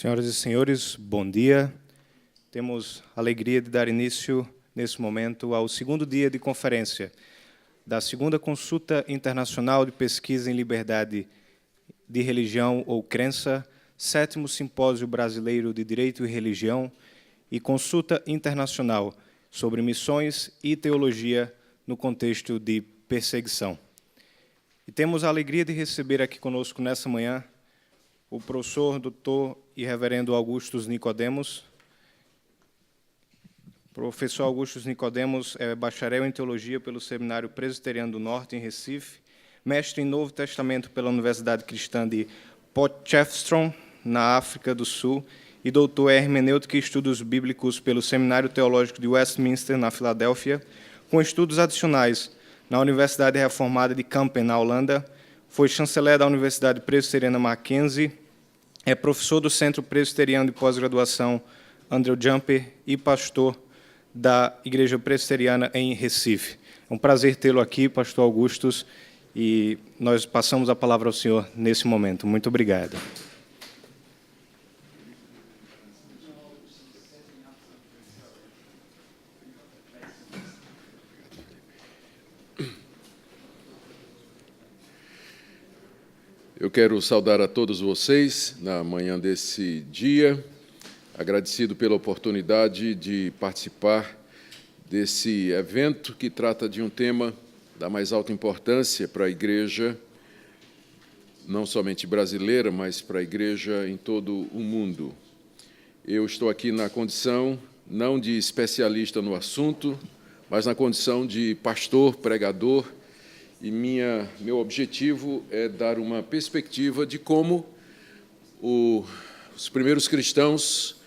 Senhoras e senhores, bom dia. Temos a alegria de dar início, nesse momento, ao segundo dia de conferência da segunda Consulta Internacional de Pesquisa em Liberdade de Religião ou Crença, 7º Simpósio Brasileiro de Direito e Religião e Consulta Internacional sobre Missões e Teologia no Contexto de Perseguição. E temos a alegria de receber aqui conosco nessa manhã o professor, doutor e reverendo Augustus Nicodemos. Professor Augustus Nicodemos é bacharel em Teologia pelo Seminário Presbiteriano do Norte, em Recife, mestre em Novo Testamento pela Universidade Cristã de Potchefstroom, na África do Sul, e doutor em Hermenêutica e Estudos Bíblicos pelo Seminário Teológico de Westminster, na Filadélfia, com estudos adicionais na Universidade Reformada de Kampen, na Holanda. Foi chanceler da Universidade Presbiteriana Mackenzie, é professor do Centro Presbiteriano de Pós-Graduação Andrew Jumper e pastor da Igreja Presbiteriana em Recife. É um prazer tê-lo aqui, pastor Augustus, e nós passamos a palavra ao senhor nesse momento. Muito obrigado. Eu quero saudar a todos vocês na manhã desse dia, agradecido pela oportunidade de participar desse evento que trata de um tema da mais alta importância para a igreja, não somente brasileira, mas para a igreja em todo o mundo. Eu estou aqui na condição não de especialista no assunto, mas na condição de pastor, pregador, e meu objetivo é dar uma perspectiva de como os primeiros cristãos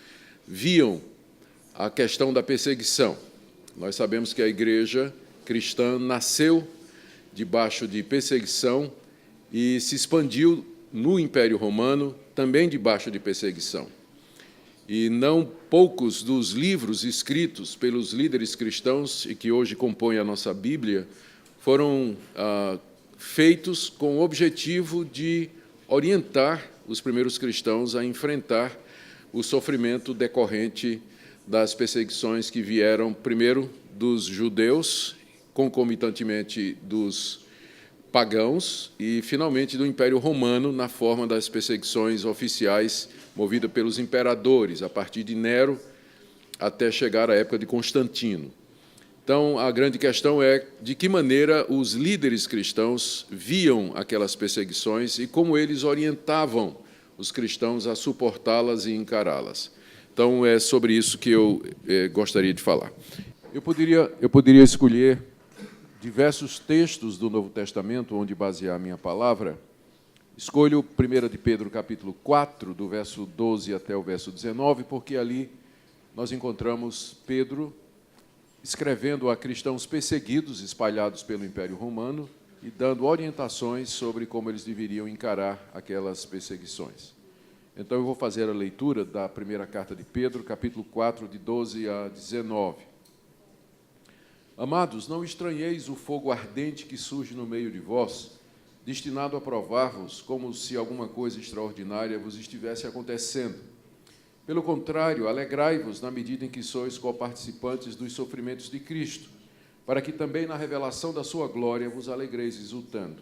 viam a questão da perseguição. Nós sabemos que a igreja cristã nasceu debaixo de perseguição e se expandiu no Império Romano também debaixo de perseguição. E não poucos dos livros escritos pelos líderes cristãos e que hoje compõem a nossa Bíblia foram feitos com o objetivo de orientar os primeiros cristãos a enfrentar o sofrimento decorrente das perseguições que vieram, primeiro, dos judeus, concomitantemente dos pagãos e, finalmente, do Império Romano, na forma das perseguições oficiais movidas pelos imperadores, a partir de Nero até chegar à época de Constantino. Então, a grande questão é de que maneira os líderes cristãos viam aquelas perseguições e como eles orientavam os cristãos a suportá-las e encará-las. Então, é sobre isso que eu gostaria de falar. Eu poderia escolher diversos textos do Novo Testamento onde basear a minha palavra. Escolho 1 de Pedro, capítulo 4, do verso 12 até o verso 19, porque ali nós encontramos Pedro escrevendo a cristãos perseguidos, espalhados pelo Império Romano, e dando orientações sobre como eles deveriam encarar aquelas perseguições. Então, eu vou fazer a leitura da primeira carta de Pedro, capítulo 4, de 12 a 19. Amados, não estranheis o fogo ardente que surge no meio de vós, destinado a provar-vos, como se alguma coisa extraordinária vos estivesse acontecendo. Pelo contrário, alegrai-vos na medida em que sois coparticipantes dos sofrimentos de Cristo, para que também na revelação da sua glória vos alegreis exultando.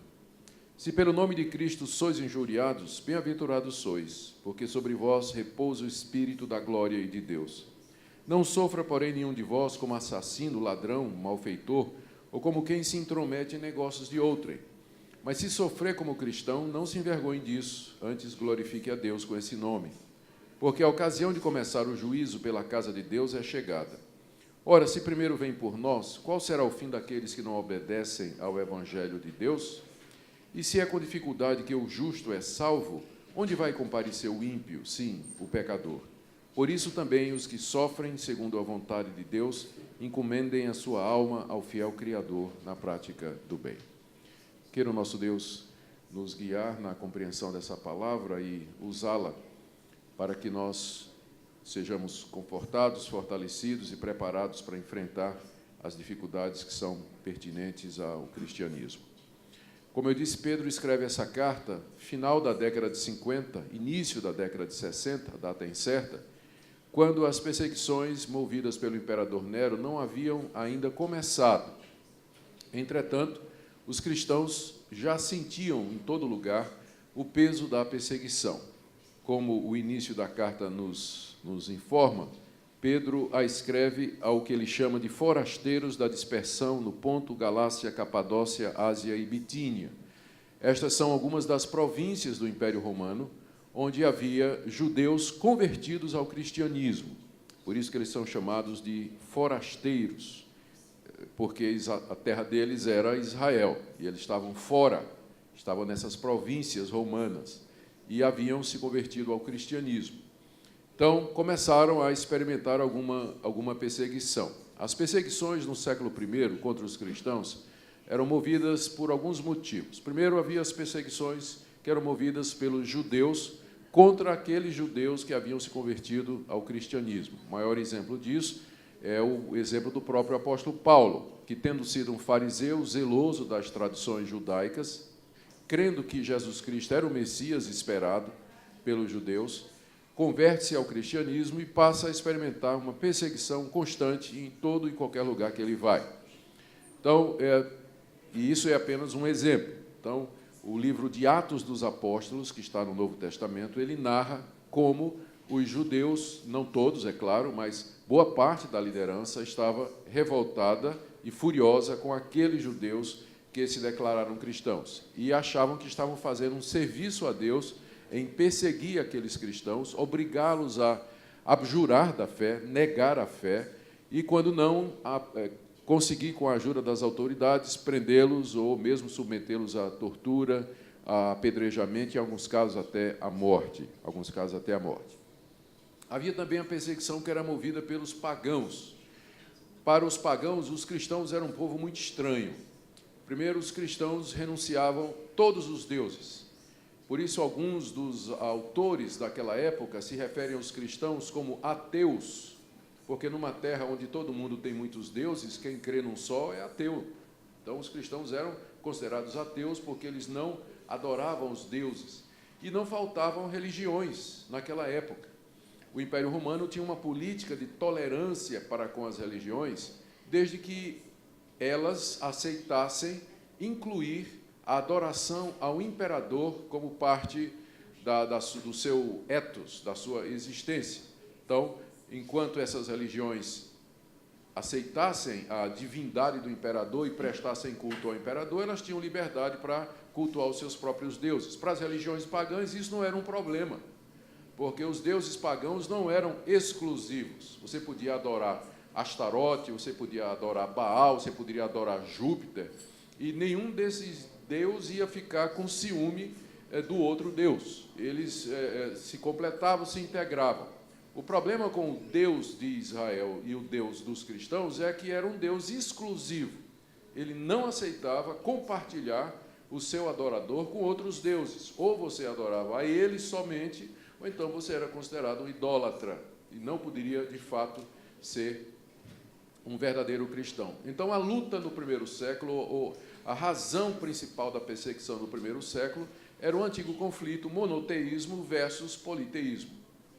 Se pelo nome de Cristo sois injuriados, bem-aventurados sois, porque sobre vós repousa o Espírito da glória e de Deus. Não sofra, porém, nenhum de vós como assassino, ladrão, malfeitor, ou como quem se intromete em negócios de outrem. Mas se sofrer como cristão, não se envergonhe disso, antes glorifique a Deus com esse nome. Porque a ocasião de começar o juízo pela casa de Deus é chegada. Ora, se primeiro vem por nós, qual será o fim daqueles que não obedecem ao Evangelho de Deus? E se é com dificuldade que o justo é salvo, onde vai comparecer o ímpio, sim, o pecador? Por isso também os que sofrem segundo a vontade de Deus, encomendem a sua alma ao fiel Criador na prática do bem. Queira o nosso Deus nos guiar na compreensão dessa palavra e usá-la para que nós sejamos confortados, fortalecidos e preparados para enfrentar as dificuldades que são pertinentes ao cristianismo. Como eu disse, Pedro escreve essa carta final da década de 50, início da década de 60, a data é incerta, quando as perseguições movidas pelo imperador Nero não haviam ainda começado. Entretanto, os cristãos já sentiam em todo lugar o peso da perseguição. Como o início da carta nos informa, Pedro a escreve ao que ele chama de forasteiros da dispersão no Ponto, Galácia, Capadócia, Ásia e Bitínia. Estas são algumas das províncias do Império Romano onde havia judeus convertidos ao cristianismo. Por isso que eles são chamados de forasteiros, porque a terra deles era Israel, e eles estavam fora, estavam nessas províncias romanas, e haviam se convertido ao cristianismo. Então, começaram a experimentar alguma perseguição. As perseguições no século I contra os cristãos eram movidas por alguns motivos. Primeiro, havia as perseguições que eram movidas pelos judeus contra aqueles judeus que haviam se convertido ao cristianismo. O maior exemplo disso é o exemplo do próprio apóstolo Paulo, que, tendo sido um fariseu zeloso das tradições judaicas, crendo que Jesus Cristo era o Messias esperado pelos judeus, converte-se ao cristianismo e passa a experimentar uma perseguição constante em todo e qualquer lugar que ele vai. Então, e isso é apenas um exemplo. Então, o livro de Atos dos Apóstolos, que está no Novo Testamento, ele narra como os judeus, não todos, é claro, mas boa parte da liderança estava revoltada e furiosa com aqueles judeus que se declararam cristãos e achavam que estavam fazendo um serviço a Deus em perseguir aqueles cristãos, obrigá-los a abjurar da fé, negar a fé, e, quando não, conseguir, com a ajuda das autoridades, prendê-los ou mesmo submetê-los à tortura, a apedrejamento e, em alguns casos, até a morte. Havia também a perseguição que era movida pelos pagãos. Para os pagãos, os cristãos eram um povo muito estranho. Primeiro, os cristãos renunciavam todos os deuses. Por isso, alguns dos autores daquela época se referem aos cristãos como ateus, porque numa terra onde todo mundo tem muitos deuses, quem crê num só é ateu. Então, os cristãos eram considerados ateus porque eles não adoravam os deuses. E não faltavam religiões naquela época. O Império Romano tinha uma política de tolerância para com as religiões, desde que elas aceitassem incluir a adoração ao imperador como parte do seu ethos, da sua existência. Então, enquanto essas religiões aceitassem a divindade do imperador e prestassem culto ao imperador, elas tinham liberdade para cultuar os seus próprios deuses. Para as religiões pagãs, isso não era um problema, porque os deuses pagãos não eram exclusivos. Você podia adorar Astarote, você podia adorar Baal, você poderia adorar Júpiter, e nenhum desses deuses ia ficar com ciúme do outro Deus. Eles se completavam, se integravam. O problema com o Deus de Israel e o Deus dos cristãos é que era um Deus exclusivo. Ele não aceitava compartilhar o seu adorador com outros deuses. Ou você adorava a ele somente, ou então você era considerado um idólatra e não poderia, de fato, ser um verdadeiro cristão. Então, a luta no primeiro século, ou a razão principal da perseguição no primeiro século, era o antigo conflito monoteísmo versus politeísmo.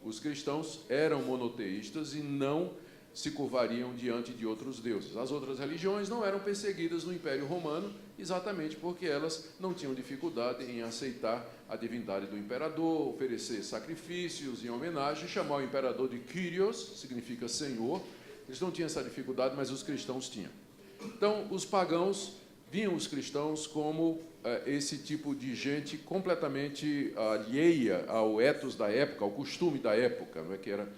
Os cristãos eram monoteístas e não se curvariam diante de outros deuses. As outras religiões não eram perseguidas no Império Romano, exatamente porque elas não tinham dificuldade em aceitar a divindade do imperador, oferecer sacrifícios em homenagem, chamar o imperador de Kyrios, significa Senhor. Eles não tinham essa dificuldade, mas os cristãos tinham. Então, os pagãos viam os cristãos como esse tipo de gente completamente alheia ao ethos da época, ao costume da época, não é? Que era,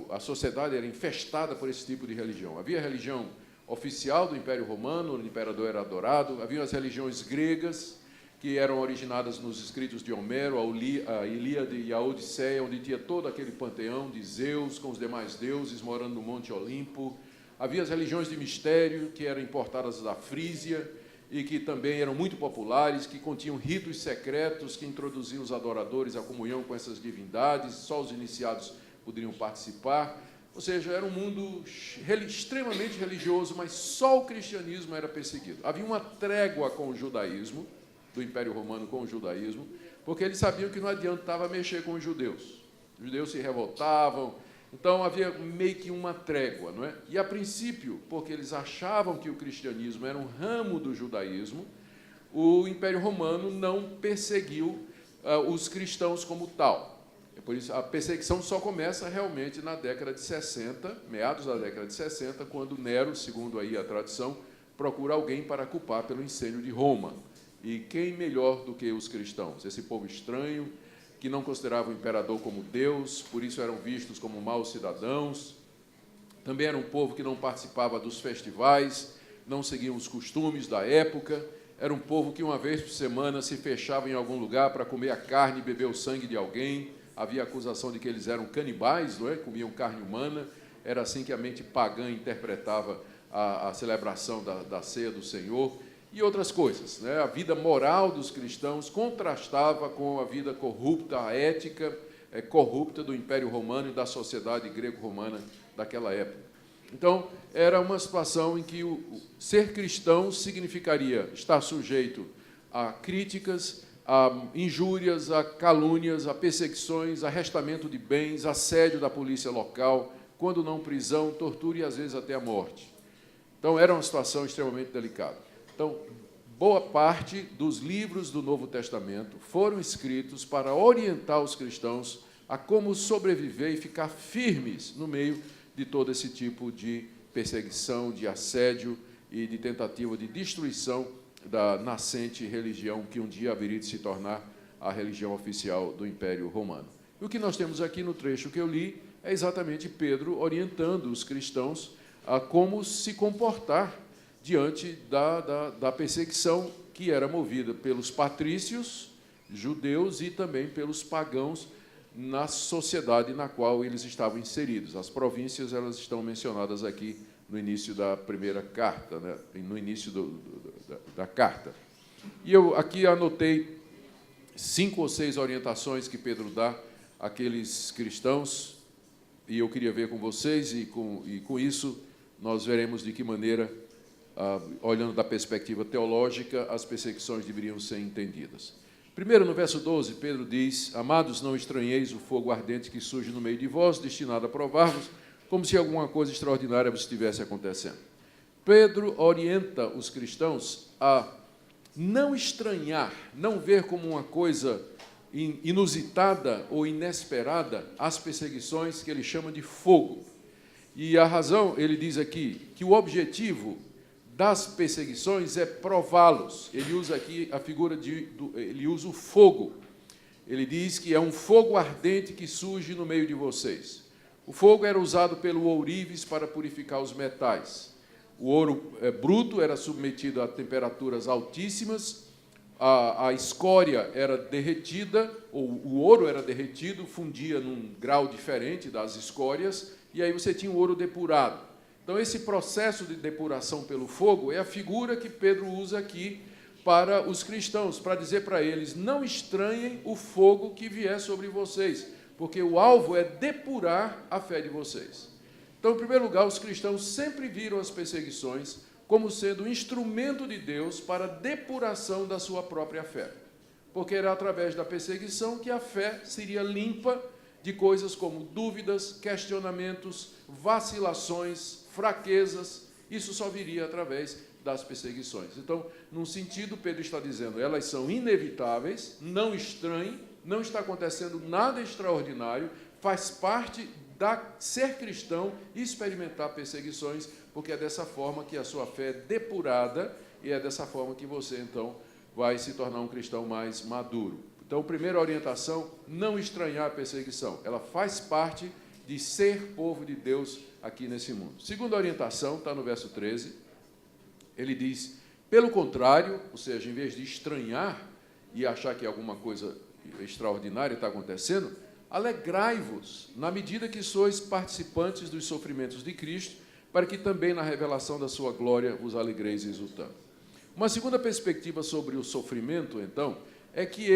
a sociedade era infestada por esse tipo de religião. Havia a religião oficial do Império Romano, onde o imperador era adorado, havia as religiões gregas, que eram originadas nos escritos de Homero, a Ilíada e a Odisseia, onde tinha todo aquele panteão de Zeus com os demais deuses morando no Monte Olimpo. Havia as religiões de mistério, que eram importadas da Frísia e que também eram muito populares, que continham ritos secretos que introduziam os adoradores à comunhão com essas divindades, só os iniciados poderiam participar. Ou seja, era um mundo extremamente religioso, mas só o cristianismo era perseguido. Havia uma trégua com o judaísmo, do Império Romano com o judaísmo, porque eles sabiam que não adiantava mexer com os judeus. Os judeus se revoltavam, então havia meio que uma trégua, não é? E, a princípio, porque eles achavam que o cristianismo era um ramo do judaísmo, o Império Romano não perseguiu os cristãos como tal. Por isso, a perseguição só começa realmente na década de 60, meados da década de 60, quando Nero, segundo aí a tradição, procura alguém para culpar pelo incêndio de Roma. E quem melhor do que os cristãos? Esse povo estranho, que não considerava o imperador como Deus, por isso eram vistos como maus cidadãos. Também era um povo que não participava dos festivais, não seguiam os costumes da época. Era um povo que uma vez por semana se fechava em algum lugar para comer a carne e beber o sangue de alguém. Havia acusação de que eles eram canibais, não é? Comiam carne humana. Era assim que a mente pagã interpretava a celebração da ceia do Senhor. E outras coisas, né? A vida moral dos cristãos contrastava com a vida corrupta, a ética corrupta do Império Romano e da sociedade grego-romana daquela época. Então, era uma situação em que ser cristão significaria estar sujeito a críticas, a injúrias, a calúnias, a perseguições, arrestamento de bens, assédio da polícia local, quando não prisão, tortura e, às vezes, até a morte. Então, era uma situação extremamente delicada. Então, boa parte dos livros do Novo Testamento foram escritos para orientar os cristãos a como sobreviver e ficar firmes no meio de todo esse tipo de perseguição, de assédio e de tentativa de destruição da nascente religião que um dia haveria de se tornar a religião oficial do Império Romano. E o que nós temos aqui no trecho que eu li é exatamente Pedro orientando os cristãos a como se comportar diante da perseguição que era movida pelos patrícios judeus e também pelos pagãos na sociedade na qual eles estavam inseridos. As províncias, elas estão mencionadas aqui no início da primeira carta, né? No início da carta. E eu aqui anotei 5 ou 6 orientações que Pedro dá àqueles cristãos, e eu queria ver com vocês, e com isso nós veremos de que maneira, olhando da perspectiva teológica, as perseguições deveriam ser entendidas. Primeiro, no verso 12, Pedro diz: amados, não estranheis o fogo ardente que surge no meio de vós, destinado a provar-vos, como se alguma coisa extraordinária vos estivesse acontecendo. Pedro orienta os cristãos a não estranhar, não ver como uma coisa inusitada ou inesperada as perseguições que ele chama de fogo. E a razão, ele diz aqui, que o objetivo das perseguições é prová-los. Ele usa aqui a figura ele usa o fogo. Ele diz que é um fogo ardente que surge no meio de vocês. O fogo era usado pelo ourives para purificar os metais. O ouro bruto era submetido a temperaturas altíssimas, a escória era derretida, ou o ouro era derretido, fundia num grau diferente das escórias, e aí você tinha o ouro depurado. Então, esse processo de depuração pelo fogo é a figura que Pedro usa aqui para os cristãos, para dizer para eles: não estranhem o fogo que vier sobre vocês, porque o alvo é depurar a fé de vocês. Então, em primeiro lugar, os cristãos sempre viram as perseguições como sendo um instrumento de Deus para a depuração da sua própria fé, porque era através da perseguição que a fé seria limpa de coisas como dúvidas, questionamentos, vacilações, fraquezas. Isso só viria através das perseguições. Então, num sentido, Pedro está dizendo, elas são inevitáveis, não estranhem, não está acontecendo nada extraordinário, faz parte ser cristão e experimentar perseguições, porque é dessa forma que a sua fé é depurada e é dessa forma que você, então, vai se tornar um cristão mais maduro. Então, primeira orientação, não estranhar a perseguição. Ela faz parte de ser povo de Deus aqui nesse mundo. Segunda orientação, está no verso 13, ele diz, pelo contrário, ou seja, em vez de estranhar e achar que alguma coisa extraordinária está acontecendo, alegrai-vos, na medida que sois participantes dos sofrimentos de Cristo, para que também na revelação da sua glória vos alegreis exultando. Uma segunda perspectiva sobre o sofrimento, então, é que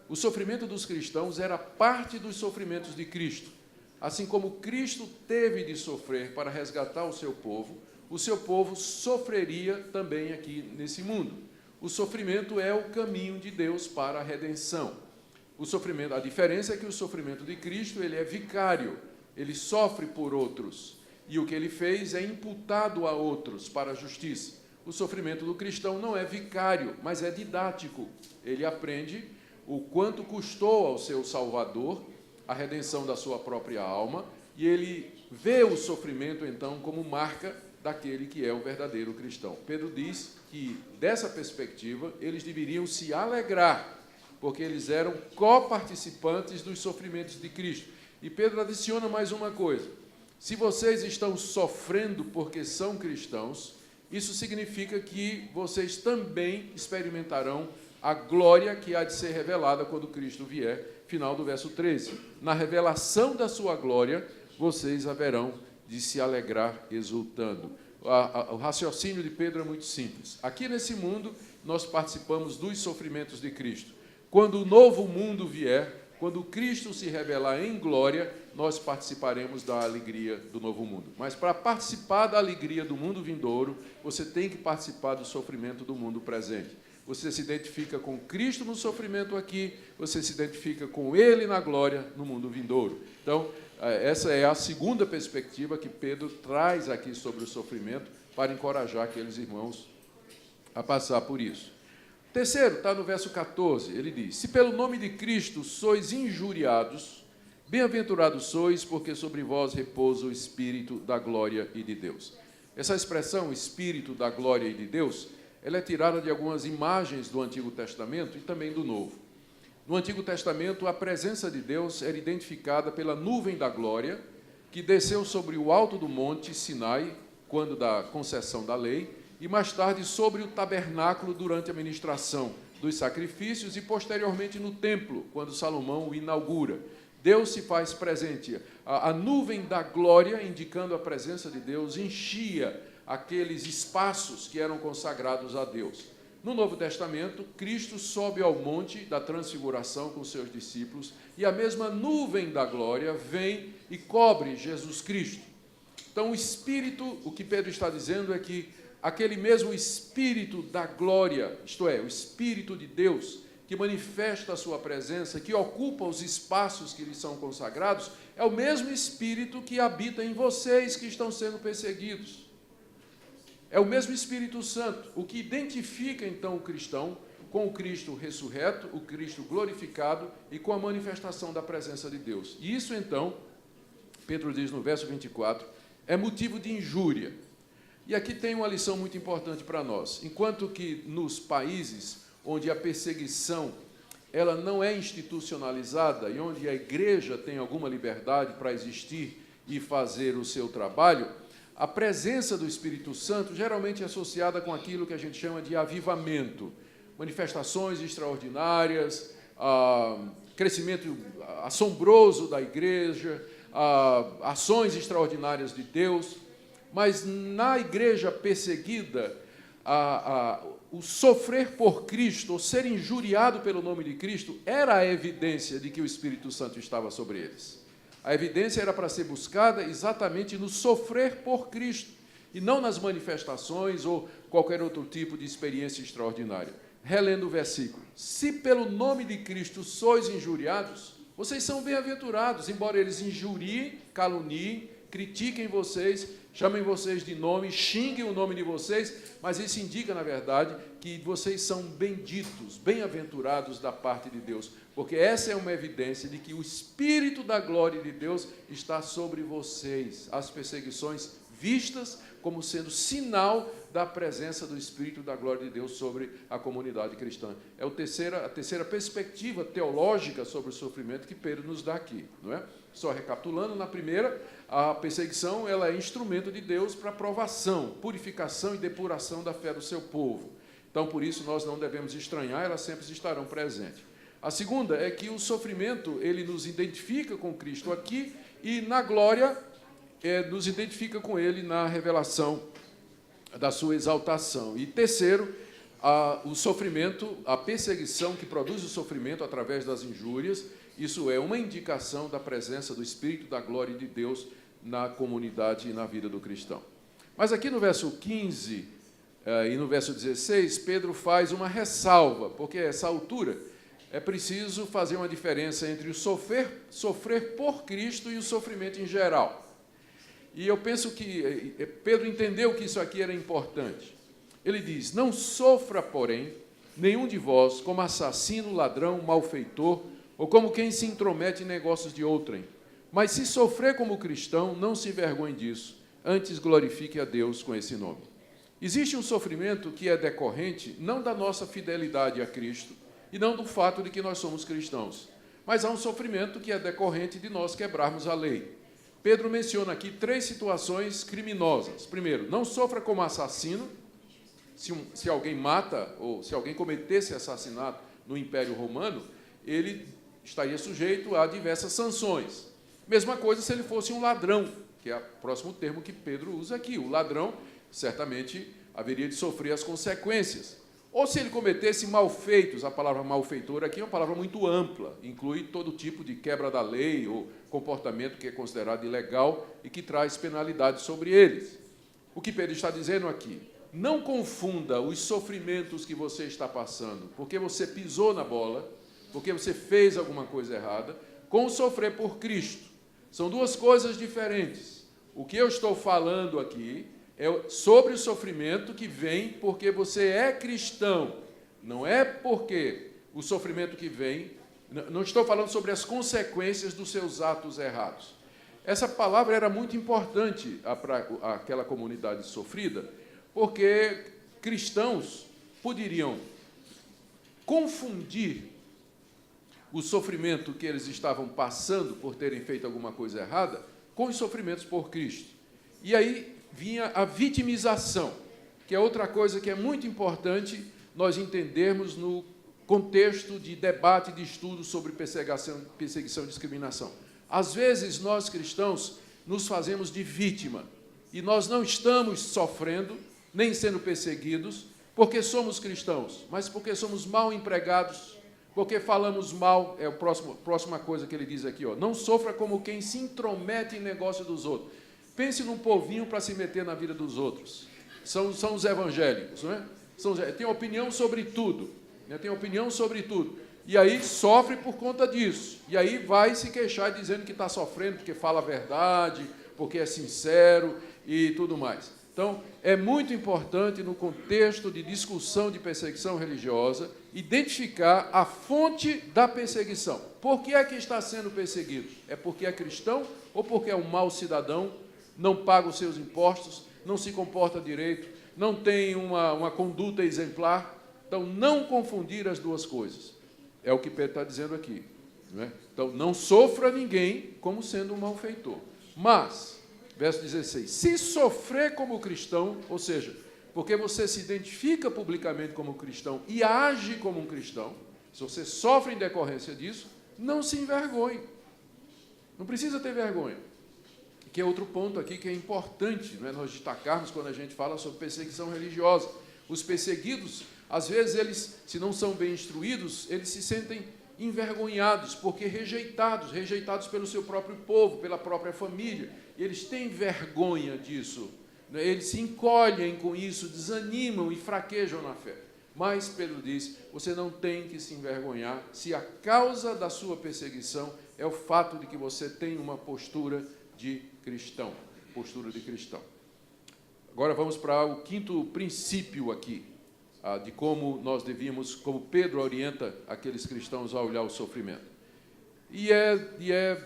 o sofrimento dos cristãos era parte dos sofrimentos de Cristo. Assim como Cristo teve de sofrer para resgatar o seu povo sofreria também aqui nesse mundo. O sofrimento é o caminho de Deus para a redenção. O sofrimento, a diferença é que o sofrimento de Cristo, ele é vicário, ele sofre por outros, e o que ele fez é imputado a outros para a justiça. O sofrimento do cristão não é vicário, mas é didático. Ele aprende o quanto custou ao seu Salvador a redenção da sua própria alma, e ele vê o sofrimento, então, como marca daquele que é o verdadeiro cristão. Pedro diz que, dessa perspectiva, eles deveriam se alegrar, porque eles eram coparticipantes dos sofrimentos de Cristo. E Pedro adiciona mais uma coisa: se vocês estão sofrendo porque são cristãos, isso significa que vocês também experimentarão a glória que há de ser revelada quando Cristo vier. Final do verso 13. Na revelação da sua glória, vocês haverão de se alegrar exultando. O raciocínio de Pedro é muito simples. Aqui nesse mundo, nós participamos dos sofrimentos de Cristo. Quando o novo mundo vier, quando Cristo se revelar em glória, nós participaremos da alegria do novo mundo. Mas para participar da alegria do mundo vindouro, você tem que participar do sofrimento do mundo presente. Você se identifica com Cristo no sofrimento aqui, você se identifica com Ele na glória no mundo vindouro. Então, essa é a segunda perspectiva que Pedro traz aqui sobre o sofrimento para encorajar aqueles irmãos a passar por isso. Terceiro, está no verso 14, ele diz: se pelo nome de Cristo sois injuriados, bem-aventurados sois, porque sobre vós repousa o Espírito da glória e de Deus. Essa expressão, Espírito da glória e de Deus, ela é tirada de algumas imagens do Antigo Testamento e também do Novo. No Antigo Testamento, a presença de Deus era identificada pela nuvem da glória, que desceu sobre o alto do monte Sinai, quando da concessão da lei, e mais tarde sobre o tabernáculo durante a ministração dos sacrifícios e posteriormente no templo, quando Salomão o inaugura. Deus se faz presente. A nuvem da glória, indicando a presença de Deus, enchia aqueles espaços que eram consagrados a Deus. No Novo Testamento, Cristo sobe ao monte da transfiguração com seus discípulos e a mesma nuvem da glória vem e cobre Jesus Cristo. Então, o Espírito, o que Pedro está dizendo é que aquele mesmo Espírito da glória, isto é, o Espírito de Deus, que manifesta a sua presença, que ocupa os espaços que lhes são consagrados, é o mesmo Espírito que habita em vocês que estão sendo perseguidos. É o mesmo Espírito Santo, o que identifica, então, o cristão com o Cristo ressurreto, o Cristo glorificado e com a manifestação da presença de Deus. E isso, então, Pedro diz no verso 24, é motivo de injúria. E aqui tem uma lição muito importante para nós. Enquanto que nos países onde a perseguição ela não é institucionalizada e onde a igreja tem alguma liberdade para existir e fazer o seu trabalho, a presença do Espírito Santo geralmente é associada com aquilo que a gente chama de avivamento, manifestações extraordinárias, crescimento assombroso da igreja, ações extraordinárias de Deus. Mas na igreja perseguida, o sofrer por Cristo, ou ser injuriado pelo nome de Cristo, era a evidência de que o Espírito Santo estava sobre eles. A evidência era para ser buscada exatamente no sofrer por Cristo, e não nas manifestações ou qualquer outro tipo de experiência extraordinária. Relendo o versículo: se pelo nome de Cristo sois injuriados, vocês são bem-aventurados, embora eles injuriem, caluniem, critiquem vocês, chamem vocês de nome, xinguem o nome de vocês, mas isso indica, na verdade, que vocês são benditos, bem-aventurados da parte de Deus, porque essa é uma evidência de que o Espírito da glória de Deus está sobre vocês, as perseguições vistas como sendo sinal da presença do Espírito da glória de Deus sobre a comunidade cristã. É a terceira perspectiva teológica sobre o sofrimento que Pedro nos dá aqui, não é? Só recapitulando, na primeira, a perseguição ela é instrumento de Deus para provação, purificação e depuração da fé do seu povo. Então, por isso, nós não devemos estranhar, elas sempre estarão presentes. A segunda é que o sofrimento ele nos identifica com Cristo aqui e, na glória, nos identifica com Ele na revelação da sua exaltação. E terceiro, o sofrimento, a perseguição que produz o sofrimento através das injúrias, isso é uma indicação da presença do Espírito da glória de Deus na comunidade e na vida do cristão. Mas aqui no verso 15 e no verso 16, Pedro faz uma ressalva, porque a essa altura é preciso fazer uma diferença entre o sofrer por Cristo e o sofrimento em geral. E eu penso que Pedro entendeu que isso aqui era importante. Ele diz: não sofra, porém, nenhum de vós como assassino, ladrão, malfeitor, ou como quem se intromete em negócios de outrem. Mas se sofrer como cristão, não se envergonhe disso, antes glorifique a Deus com esse nome. Existe um sofrimento que é decorrente não da nossa fidelidade a Cristo e não do fato de que nós somos cristãos, mas há um sofrimento que é decorrente de nós quebrarmos a lei. Pedro menciona aqui 3 situações criminosas. Primeiro, não sofra como assassino. Se alguém mata, ou se alguém cometesse assassinato no Império Romano, ele estaria sujeito a diversas sanções. Mesma coisa se ele fosse um ladrão, que é o próximo termo que Pedro usa aqui. O ladrão, certamente, haveria de sofrer as consequências. Ou se ele cometesse malfeitos, a palavra malfeitor aqui é uma palavra muito ampla, inclui todo tipo de quebra da lei ou comportamento que é considerado ilegal e que traz penalidade sobre eles. O que Pedro está dizendo aqui: não confunda os sofrimentos que você está passando, porque você pisou na bola, porque você fez alguma coisa errada, com o sofrer por Cristo. São 2 coisas diferentes. O que eu estou falando aqui é sobre o sofrimento que vem porque você é cristão. Não é porque o sofrimento que vem... Não estou falando sobre as consequências dos seus atos errados. Essa palavra era muito importante para aquela comunidade sofrida, porque cristãos poderiam confundir o sofrimento que eles estavam passando por terem feito alguma coisa errada com os sofrimentos por Cristo. E aí vinha a vitimização, que é outra coisa que é muito importante nós entendermos no contexto de debate, de estudo sobre perseguição e discriminação. Às vezes, nós cristãos nos fazemos de vítima, e nós não estamos sofrendo, nem sendo perseguidos, porque somos cristãos, mas porque somos mal empregados, porque falamos mal. É a próxima coisa que ele diz aqui, ó, não sofra como quem se intromete em negócio dos outros. Pense num povinho para se meter na vida dos outros. São os evangélicos, não é? Tem opinião sobre tudo, né? Tem opinião sobre tudo. E aí sofre por conta disso. E aí vai se queixar dizendo que está sofrendo porque fala a verdade, porque é sincero e tudo mais. Então, é muito importante, no contexto de discussão de perseguição religiosa, identificar a fonte da perseguição. Por que é que está sendo perseguido? É porque é cristão ou porque é um mau cidadão, não paga os seus impostos, não se comporta direito, não tem uma conduta exemplar? Então, não confundir as 2 coisas. É o que Pedro está dizendo aqui. Não é? Então, não sofra ninguém como sendo um malfeitor. Mas, verso 16, se sofrer como cristão, ou seja, porque você se identifica publicamente como cristão e age como um cristão, se você sofre em decorrência disso, não se envergonhe. Não precisa ter vergonha. Que é outro ponto aqui que é importante, não é, nós destacarmos quando a gente fala sobre perseguição religiosa. Os perseguidos, às vezes, eles, se não são bem instruídos, eles se sentem envergonhados, porque rejeitados pelo seu próprio povo, pela própria família. E eles têm vergonha disso, né? Eles se encolhem com isso, desanimam e fraquejam na fé. Mas Pedro diz, você não tem que se envergonhar se a causa da sua perseguição é o fato de que você tem uma postura de cristão. Agora vamos para o 5º princípio aqui, de como nós devíamos, como Pedro orienta aqueles cristãos a olhar o sofrimento. E é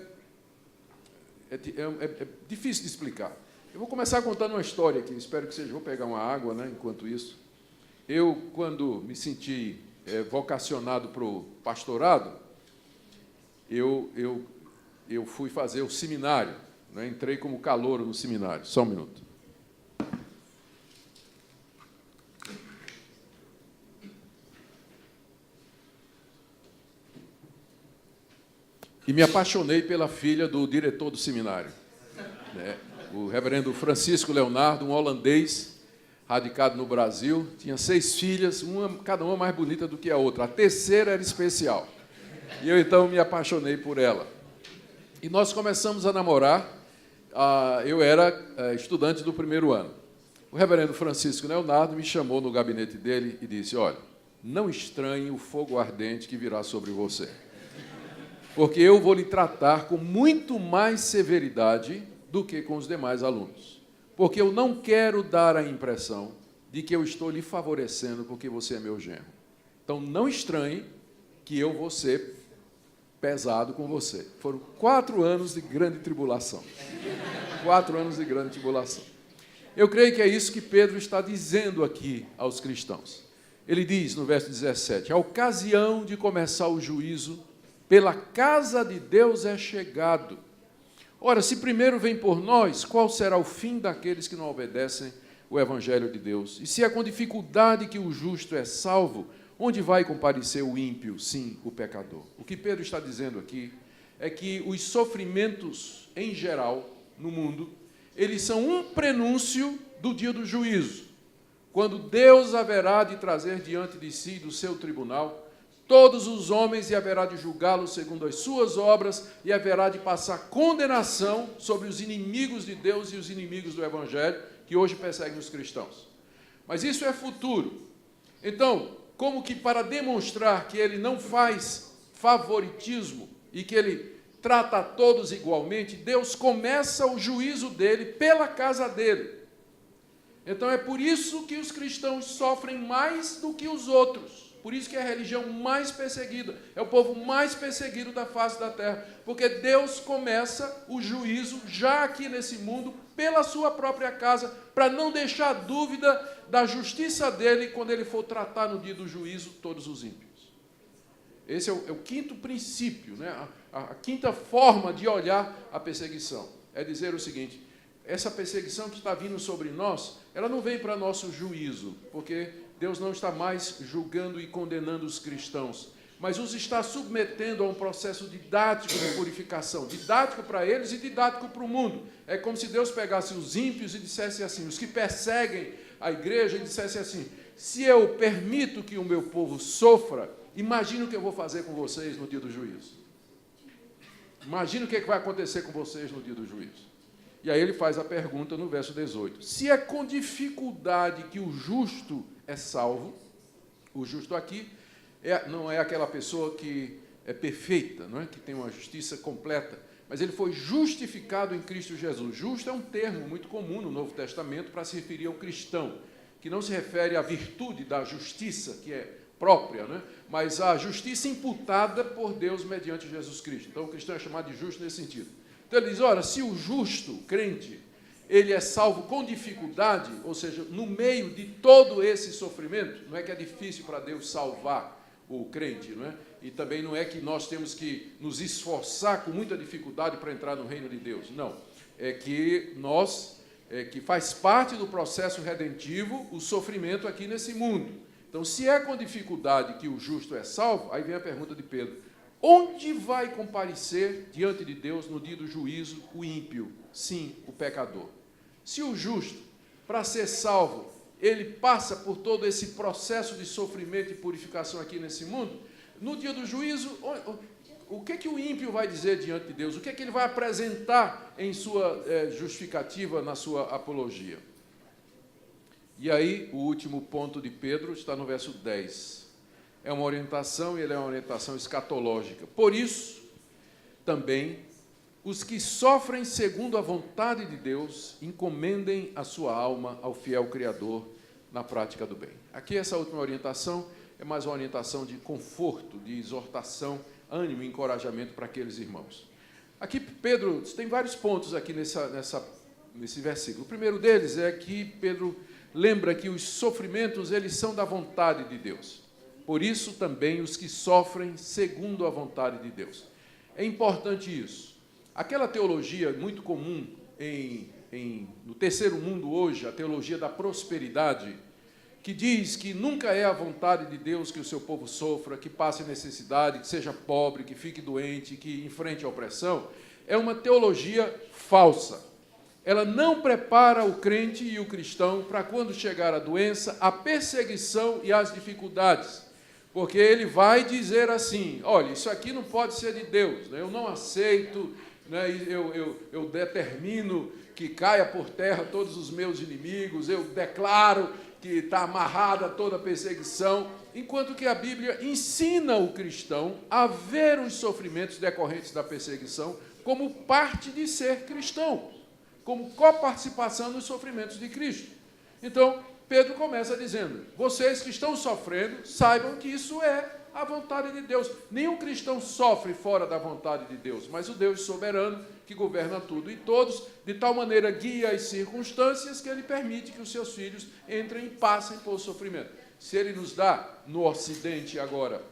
difícil de explicar. Eu vou começar contando uma história aqui, espero que vocês vão pegar uma água, né, enquanto isso. Eu, quando me senti vocacionado para o pastorado, eu fui fazer o seminário, né, entrei como calouro no seminário. Só um minuto. E me apaixonei pela filha do diretor do seminário, né? O reverendo Francisco Leonardo, um holandês, radicado no Brasil, tinha 6 filhas, cada uma mais bonita do que a outra. A terceira era especial. E eu, então, me apaixonei por ela. E nós começamos a namorar. Eu era estudante do primeiro ano. O reverendo Francisco Leonardo me chamou no gabinete dele e disse: olha, não estranhe o fogo ardente que virá sobre você, porque eu vou lhe tratar com muito mais severidade do que com os demais alunos, porque eu não quero dar a impressão de que eu estou lhe favorecendo porque você é meu genro. Então, não estranhe que eu vou ser pesado com você. Foram 4 anos de grande tribulação. 4 anos de grande tribulação. Eu creio que é isso que Pedro está dizendo aqui aos cristãos. Ele diz no verso 17: a ocasião de começar o juízo pela casa de Deus é chegado. Ora, se primeiro vem por nós, qual será o fim daqueles que não obedecem o evangelho de Deus? E se é com dificuldade que o justo é salvo, onde vai comparecer o ímpio, sim, o pecador? O que Pedro está dizendo aqui é que os sofrimentos, em geral, no mundo, eles são um prenúncio do dia do juízo, quando Deus haverá de trazer diante de si, do seu tribunal, todos os homens e haverá de julgá-los segundo as suas obras e haverá de passar condenação sobre os inimigos de Deus e os inimigos do Evangelho, que hoje perseguem os cristãos. Mas isso é futuro. Então, como que para demonstrar que ele não faz favoritismo e que ele trata a todos igualmente, Deus começa o juízo dele pela casa dele. Então é por isso que os cristãos sofrem mais do que os outros. Por isso que é a religião mais perseguida, é o povo mais perseguido da face da terra, porque Deus começa o juízo já aqui nesse mundo pela sua própria casa, para não deixar dúvida da justiça dele quando ele for tratar no dia do juízo todos os ímpios. Esse é o quinto princípio, né? A quinta forma de olhar a perseguição. É dizer o seguinte: essa perseguição que está vindo sobre nós, ela não vem para nosso juízo, porque Deus não está mais julgando e condenando os cristãos, mas os está submetendo a um processo didático de purificação, didático para eles e didático para o mundo. É como se Deus pegasse os ímpios e dissesse assim, os que perseguem a igreja, e dissesse assim: se eu permito que o meu povo sofra, imagina o que eu vou fazer com vocês no dia do juízo. Imagina o que vai acontecer com vocês no dia do juízo. E aí ele faz a pergunta no verso 18. Se é com dificuldade que o justo é salvo, o justo aqui não é aquela pessoa que é perfeita, não é? Que tem uma justiça completa, mas ele foi justificado em Cristo Jesus. Justo é um termo muito comum no Novo Testamento para se referir ao cristão, que não se refere à virtude da justiça, que é própria, né? Mas à justiça imputada por Deus mediante Jesus Cristo. Então o cristão é chamado de justo nesse sentido. Então ele diz, ora, se o justo, o crente, ele é salvo com dificuldade, ou seja, no meio de todo esse sofrimento, não é que é difícil para Deus salvar o crente, não é? E também não é que nós temos que nos esforçar com muita dificuldade para entrar no reino de Deus, não. É que que faz parte do processo redentivo o sofrimento aqui nesse mundo. Então, se é com dificuldade que o justo é salvo, aí vem a pergunta de Pedro: onde vai comparecer diante de Deus no dia do juízo o ímpio? Sim, o pecador. Se o justo, para ser salvo, ele passa por todo esse processo de sofrimento e purificação aqui nesse mundo, no dia do juízo, o que o ímpio vai dizer diante de Deus? O que ele vai apresentar em sua justificativa, na sua apologia? E aí, o último ponto de Pedro está no verso 10. É uma orientação, e ele é uma orientação escatológica. Por isso, também, os que sofrem segundo a vontade de Deus, encomendem a sua alma ao fiel Criador na prática do bem. Aqui, essa última orientação é mais uma orientação de conforto, de exortação, ânimo e encorajamento para aqueles irmãos. Aqui, Pedro, tem vários pontos aqui nesse versículo. O primeiro deles é que Pedro lembra que os sofrimentos, eles são da vontade de Deus. Por isso, também, os que sofrem segundo a vontade de Deus. É importante isso. Aquela teologia muito comum no terceiro mundo hoje, a teologia da prosperidade, que diz que nunca é a vontade de Deus que o seu povo sofra, que passe necessidade, que seja pobre, que fique doente, que enfrente a opressão, é uma teologia falsa. Ela não prepara o crente e o cristão para quando chegar a doença, a perseguição e as dificuldades. porque ele vai dizer assim, olha, isso aqui não pode ser de Deus, né? Eu não aceito, né? Eu determino que caia por terra todos os meus inimigos, eu declaro que está amarrada toda a perseguição, enquanto que a Bíblia ensina o cristão a ver os sofrimentos decorrentes da perseguição como parte de ser cristão, como coparticipação nos sofrimentos de Cristo. Então, Pedro começa dizendo, vocês que estão sofrendo, saibam que isso é a vontade de Deus. Nenhum cristão sofre fora da vontade de Deus, mas o Deus soberano, que governa tudo e todos, de tal maneira guia as circunstâncias que ele permite que os seus filhos entrem e passem por sofrimento. Se ele nos dá, no Ocidente agora,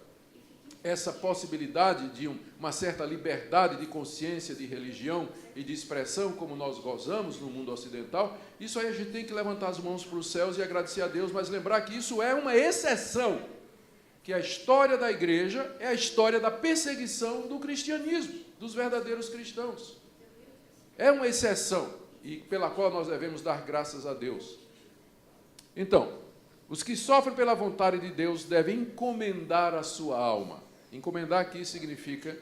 essa possibilidade de uma certa liberdade de consciência, de religião e de expressão, como nós gozamos no mundo ocidental, isso aí a gente tem que levantar as mãos para os céus e agradecer a Deus, mas lembrar que isso é uma exceção, que a história da igreja é a história da perseguição do cristianismo, dos verdadeiros cristãos. É uma exceção, e pela qual nós devemos dar graças a Deus. Então, os que sofrem pela vontade de Deus devem encomendar a sua alma. Encomendar aqui significa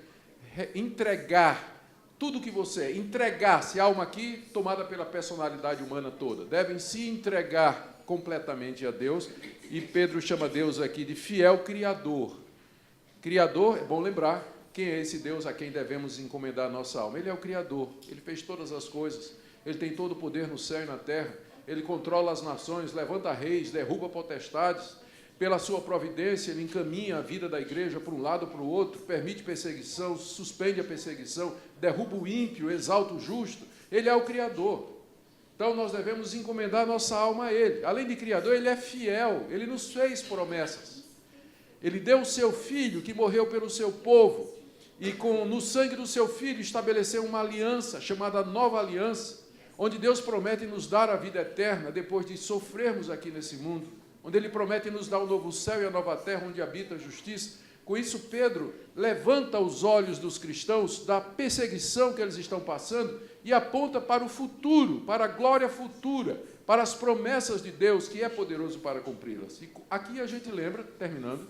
entregar tudo o que você é. Entregar-se, a alma aqui tomada pela personalidade humana toda. Devem se entregar completamente a Deus, e Pedro chama Deus aqui de fiel Criador. Criador, é bom lembrar, quem é esse Deus a quem devemos encomendar a nossa alma? Ele é o Criador, ele fez todas as coisas, ele tem todo o poder no céu e na terra, ele controla as nações, levanta reis, derruba potestades, pela sua providência ele encaminha a vida da igreja para um lado ou para o outro, permite perseguição, suspende a perseguição, derruba o ímpio, exalta o justo, ele é o Criador. Então nós devemos encomendar nossa alma a ele. Além de Criador, ele é fiel, ele nos fez promessas. Ele deu o seu Filho, que morreu pelo seu povo, e no sangue do seu Filho estabeleceu uma aliança, chamada Nova Aliança, onde Deus promete nos dar a vida eterna, depois de sofrermos aqui nesse mundo, onde Ele promete nos dar o novo céu e a nova terra, onde habita a justiça. Com isso, Pedro levanta os olhos dos cristãos da perseguição que eles estão passando e aponta para o futuro, para a glória futura, para as promessas de Deus, que é poderoso para cumpri-las. E aqui a gente lembra, terminando,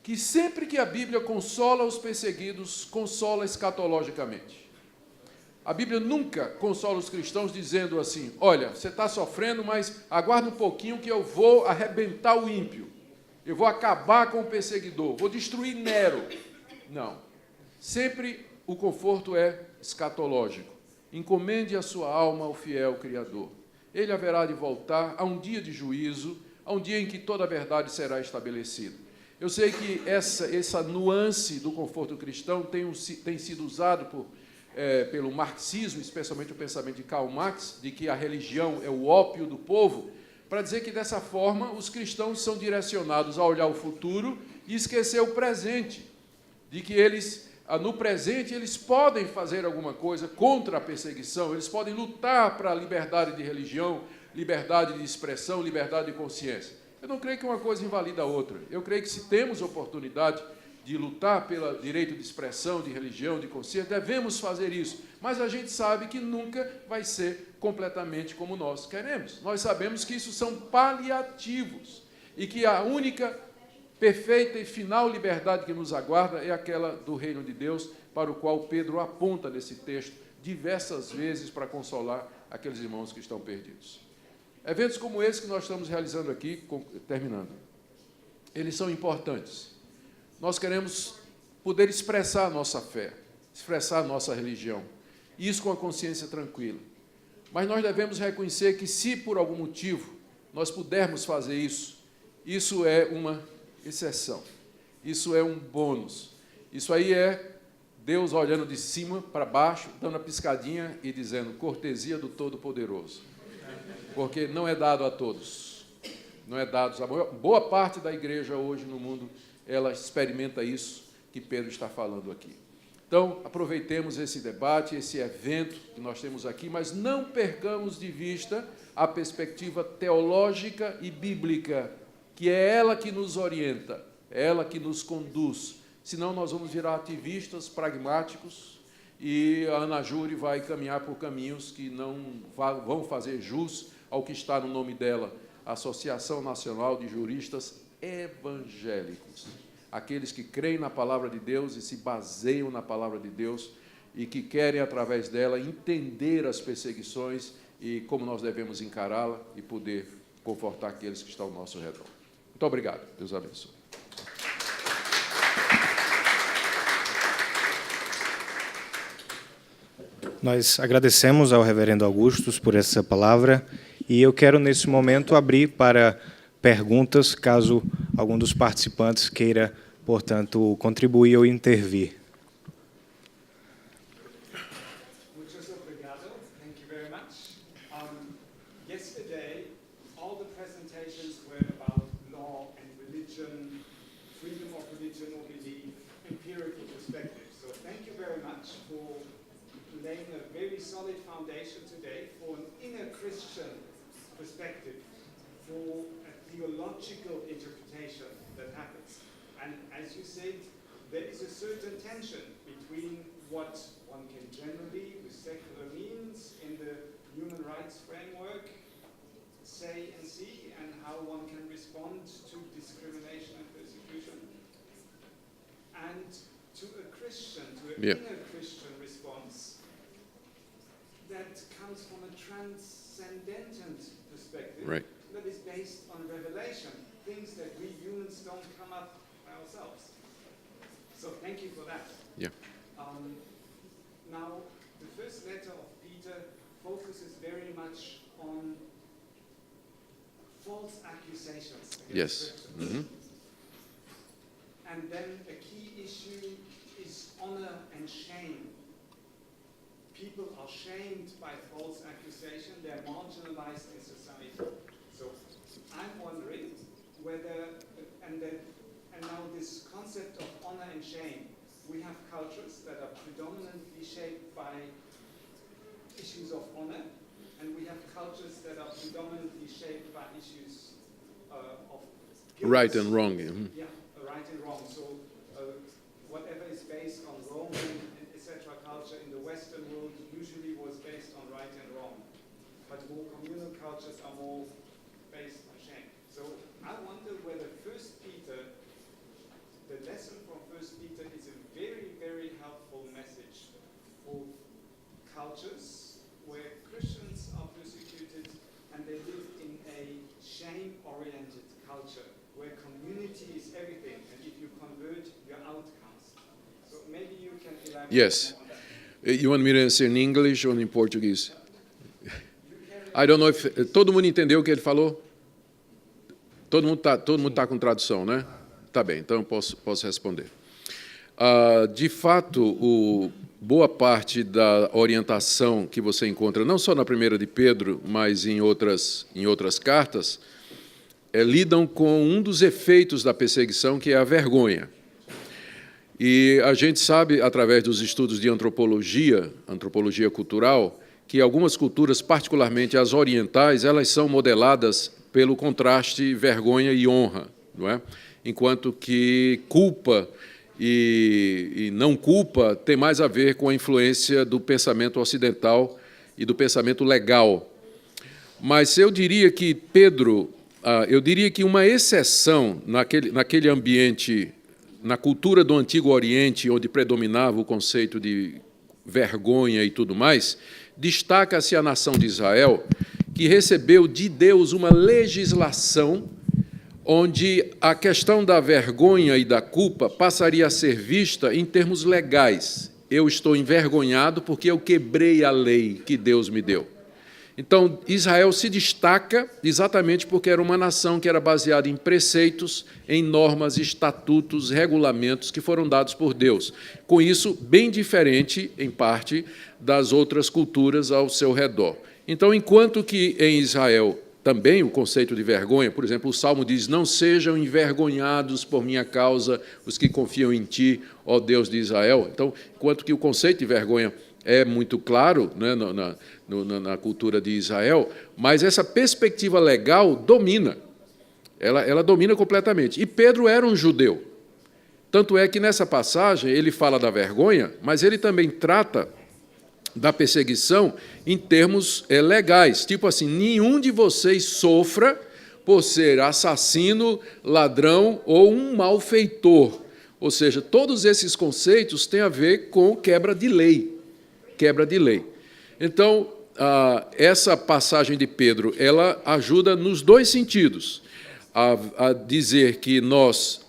que sempre que a Bíblia consola os perseguidos, consola escatologicamente. A Bíblia nunca consola os cristãos dizendo assim, olha, você está sofrendo, mas aguarda um pouquinho que eu vou arrebentar o ímpio, eu vou acabar com o perseguidor, vou destruir Nero. Não. Sempre o conforto é escatológico. Encomende a sua alma ao fiel Criador. Ele haverá de voltar a um dia de juízo, a um dia em que toda a verdade será estabelecida. Eu sei que essa nuance do conforto cristão tem sido usado pelo marxismo, especialmente o pensamento de Karl Marx, de que a religião é o ópio do povo, para dizer que, dessa forma, os cristãos são direcionados a olhar o futuro e esquecer o presente, de que no presente, eles podem fazer alguma coisa contra a perseguição, eles podem lutar para a liberdade de religião, liberdade de expressão, liberdade de consciência. Eu não creio que uma coisa invalida a outra. Eu creio que, se temos oportunidade de lutar pelo direito de expressão, de religião, de consciência, devemos fazer isso. Mas a gente sabe que nunca vai ser completamente como nós queremos. Nós sabemos que isso são paliativos e que a única perfeita e final liberdade que nos aguarda é aquela do reino de Deus, para o qual Pedro aponta nesse texto diversas vezes para consolar aqueles irmãos que estão perdidos. Eventos como esse que nós estamos realizando aqui, terminando, eles são importantes. Nós queremos poder expressar a nossa fé, expressar a nossa religião, isso com a consciência tranquila. Mas nós devemos reconhecer que, se por algum motivo nós pudermos fazer isso, isso é uma exceção, isso é um bônus, isso aí é Deus olhando de cima para baixo, dando a piscadinha e dizendo, cortesia do Todo-Poderoso, porque não é dado a todos, não é dado, boa parte da igreja hoje no mundo, ela experimenta isso que Pedro está falando aqui. Então, aproveitemos esse debate, esse evento que nós temos aqui, mas não percamos de vista a perspectiva teológica e bíblica, que é ela que nos orienta, é ela que nos conduz. Senão nós vamos virar ativistas pragmáticos e a Ana Júri vai caminhar por caminhos que não vão fazer jus ao que está no nome dela, Associação Nacional de Juristas evangélicos, aqueles que creem na palavra de Deus e se baseiam na palavra de Deus e que querem, através dela, entender as perseguições e como nós devemos encará-la e poder confortar aqueles que estão ao nosso redor. Muito obrigado. Deus abençoe. Nós agradecemos ao reverendo Augustus por essa palavra e eu quero, nesse momento, abrir para perguntas, caso algum dos participantes queira, portanto, contribuir ou intervir. Muchas obrigado. Thank you very much. Yesterday, all the presentations were about law and religion, freedom of religion or belief, empirical perspective. So thank you very much for laying a very solid foundation today for an inner Christian perspective, for a theological interpretation that happens. And as you said, there is a certain tension between what one can generally, with secular means, in the human rights framework, say and see, and how one can respond to discrimination and persecution. And to a Christian, to an inner Christian response that comes from a transcendent perspective, Right. that is based on revelation, things that we humans don't come up by ourselves. So thank you for that. Yeah. Now, the first letter of Peter focuses very much on false accusations against Yes. Christians. And then a key issue is honor and shame. People are shamed by false accusation. They're marginalized in society. So I'm wondering whether, and now this concept of honor and shame, we have cultures that are predominantly shaped by issues of honor, and we have cultures that are predominantly shaped by issues of guilt. Right and wrong. Yeah, right and wrong. So whatever is based on Roman and etc. culture in the Western world usually was based on right and wrong. But more communal cultures are more based on shame. So I wonder whether First Peter, the lesson from First Peter is a very, very helpful message for cultures where Christians are persecuted and they live in a shame-oriented culture where community is everything, and if you convert, you're outcast. So maybe you can elaborate Yes. more on that. You want me to answer in English or in Portuguese? I don't know if... Todo mundo entendeu o que ele falou? Todo mundo tá com tradução, né? Tá bem, então eu posso responder. De fato, boa parte da orientação que você encontra, não só na primeira de Pedro, mas em outras cartas, lidam com um dos efeitos da perseguição, que é a vergonha. E a gente sabe, através dos estudos de antropologia cultural, que algumas culturas, particularmente as orientais, elas são modeladas pelo contraste vergonha e honra, não é? Enquanto que culpa e não culpa tem mais a ver com a influência do pensamento ocidental e do pensamento legal. Mas eu diria que uma exceção naquele ambiente, na cultura do Antigo Oriente, onde predominava o conceito de vergonha e tudo mais, destaca-se a nação de Israel, que recebeu de Deus uma legislação onde a questão da vergonha e da culpa passaria a ser vista em termos legais. Eu estou envergonhado porque eu quebrei a lei que Deus me deu. Então, Israel se destaca exatamente porque era uma nação que era baseada em preceitos, em normas, estatutos, regulamentos que foram dados por Deus. Com isso, bem diferente, em parte, das outras culturas ao seu redor. Então, enquanto que em Israel também o conceito de vergonha, por exemplo, o Salmo diz: não sejam envergonhados por minha causa os que confiam em ti, ó Deus de Israel. Então, enquanto que o conceito de vergonha é muito claro, né, na cultura de Israel, mas essa perspectiva legal domina, ela domina completamente. E Pedro era um judeu. Tanto é que nessa passagem ele fala da vergonha, mas ele também trata da perseguição em termos legais, tipo assim: nenhum de vocês sofra por ser assassino, ladrão ou um malfeitor. Ou seja, todos esses conceitos têm a ver com quebra de lei. Quebra de lei. Então, essa passagem de Pedro, ela ajuda nos dois sentidos. A dizer que nós,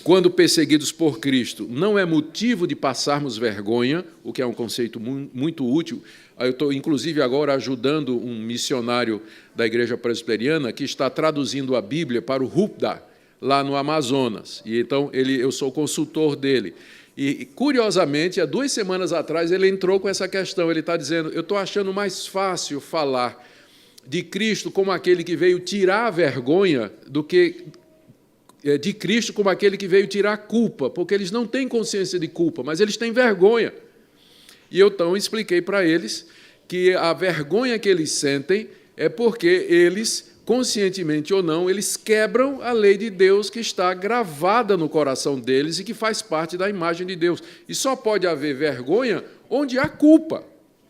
quando perseguidos por Cristo, não é motivo de passarmos vergonha, o que é um conceito muito útil. Eu estou, inclusive, agora ajudando um missionário da Igreja Presbiteriana que está traduzindo a Bíblia para o Rupda, lá no Amazonas. E então eu sou consultor dele. E, curiosamente, há 2 semanas atrás, ele entrou com essa questão. Ele está dizendo, eu estou achando mais fácil falar de Cristo como aquele que veio tirar a vergonha do que de Cristo como aquele que veio tirar a culpa, porque eles não têm consciência de culpa, mas eles têm vergonha. E eu, então, expliquei para eles que a vergonha que eles sentem é porque eles, conscientemente ou não, eles quebram a lei de Deus que está gravada no coração deles e que faz parte da imagem de Deus. E só pode haver vergonha onde há culpa,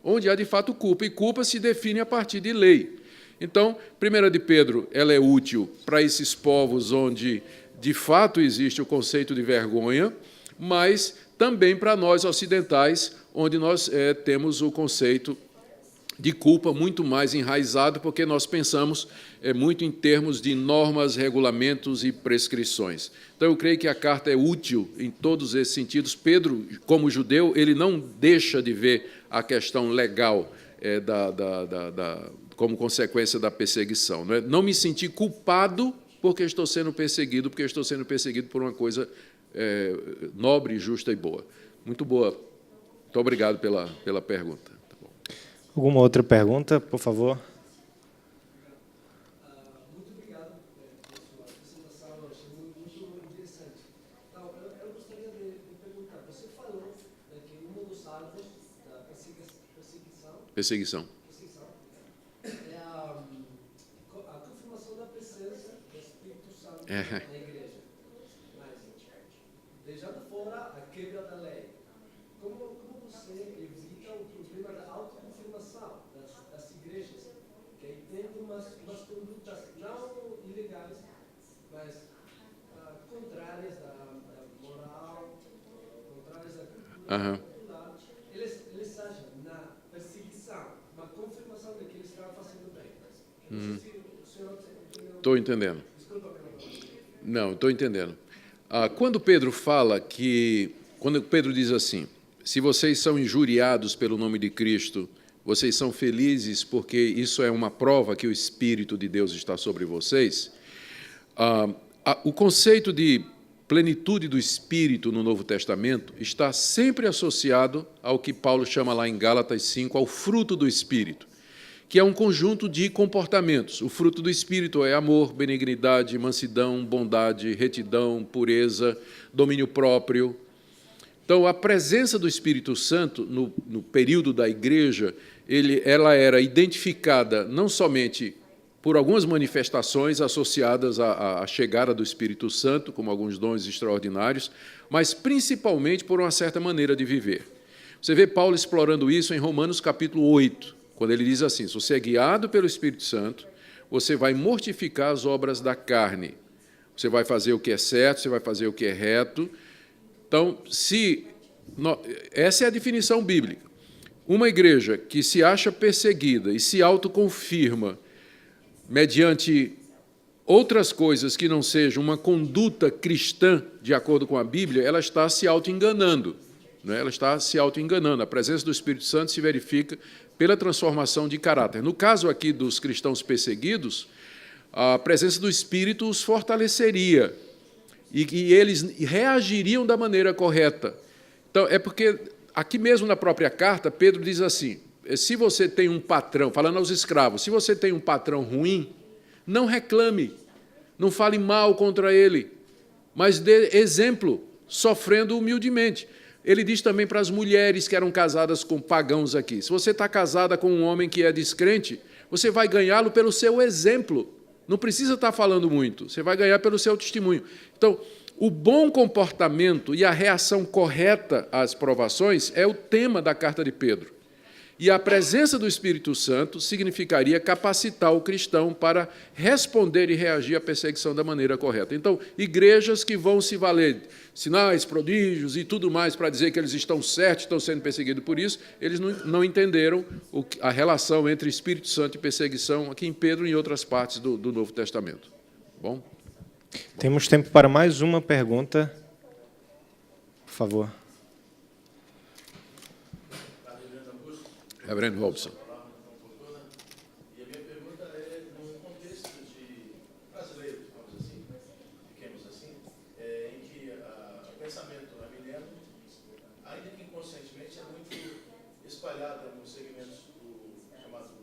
onde há, de fato, culpa. E culpa se define a partir de lei. Então, 1 de Pedro, ela é útil para esses povos onde, de fato, existe o conceito de vergonha, mas também para nós ocidentais, onde nós temos o conceito de culpa muito mais enraizado, porque nós pensamos muito em termos de normas, regulamentos e prescrições. Então, eu creio que a carta é útil em todos esses sentidos. Pedro, como judeu, ele não deixa de ver a questão legal como consequência da perseguição. Não me sentir culpado porque estou sendo perseguido, porque estou sendo perseguido por uma coisa nobre, justa e boa. Muito boa. Muito obrigado pela pergunta. Tá bom. Alguma outra pergunta, por favor? Muito obrigado pela sua apresentação, eu achei muito interessante. Então, eu gostaria de perguntar, você falou que um dos alvos da perseguição é a confirmação da presença do Espírito Santo na igreja. Mas, deixando fora a quebra da lei, como você evita o problema da autoconfirmação das igrejas, que aí tem umas condutas não ilegais, mas contrárias à moral, contrárias à cultura popular. Eles agem na perseguição, uma confirmação de que eles estão fazendo bem. Não sei se o senhor entendeu. Estou entendendo. Desculpa, Não, estou entendendo. Quando Pedro diz assim, se vocês são injuriados pelo nome de Cristo, vocês são felizes porque isso é uma prova que o Espírito de Deus está sobre vocês, o conceito de plenitude do Espírito no Novo Testamento está sempre associado ao que Paulo chama lá em Gálatas 5, ao fruto do Espírito, que é um conjunto de comportamentos. O fruto do Espírito é amor, benignidade, mansidão, bondade, retidão, pureza, domínio próprio. Então, a presença do Espírito Santo no período da igreja, ela era identificada não somente por algumas manifestações associadas à chegada do Espírito Santo, como alguns dons extraordinários, mas principalmente por uma certa maneira de viver. Você vê Paulo explorando isso em Romanos capítulo 8, quando ele diz assim, se você é guiado pelo Espírito Santo, você vai mortificar as obras da carne. Você vai fazer o que é certo, você vai fazer o que é reto. Então, essa é a definição bíblica. Uma igreja que se acha perseguida e se autoconfirma mediante outras coisas que não sejam uma conduta cristã de acordo com a Bíblia, ela está se autoenganando. Ela está se autoenganando. A presença do Espírito Santo se verifica pela transformação de caráter. No caso aqui dos cristãos perseguidos, a presença do Espírito os fortaleceria e que eles reagiriam da maneira correta. Então, é porque, aqui mesmo na própria carta, Pedro diz assim, se você tem um patrão, falando aos escravos, se você tem um patrão ruim, não reclame, não fale mal contra ele, mas dê exemplo, sofrendo humildemente. Ele diz também para as mulheres que eram casadas com pagãos aqui, se você está casada com um homem que é descrente, você vai ganhá-lo pelo seu exemplo, não precisa estar falando muito, você vai ganhar pelo seu testemunho. Então, o bom comportamento e a reação correta às provações é o tema da carta de Pedro. E a presença do Espírito Santo significaria capacitar o cristão para responder e reagir à perseguição da maneira correta. Então, igrejas que vão se valer sinais, prodígios e tudo mais para dizer que eles estão certos, estão sendo perseguidos por isso, eles não entenderam a relação entre Espírito Santo e perseguição aqui em Pedro e em outras partes do Novo Testamento. Bom? Temos tempo para mais uma pergunta. Por favor. Reverendo Robson. E a minha pergunta é, num contexto de brasileiro, digamos assim, pequenos assim, em que o pensamento arminiano, ainda que inconscientemente, é muito espalhado em alguns segmentos do chamado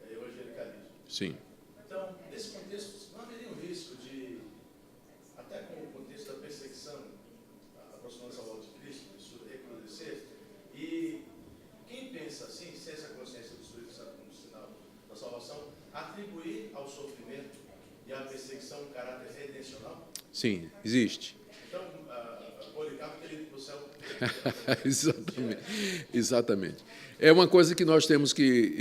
evangelicalismo. Sim. Então, nesse contexto, não haveria um risco de, até com o contexto da perseguição, aproximando-se ao lado de Cristo, isso recrudescer, e quem pensa assim, sem essa consciência do Espírito Santo como sinal da salvação, atribuir ao sofrimento e à perseguição um caráter redencional? Sim, existe. Então, Policarpo teria ido para o céu. Exatamente. É uma coisa que nós temos que...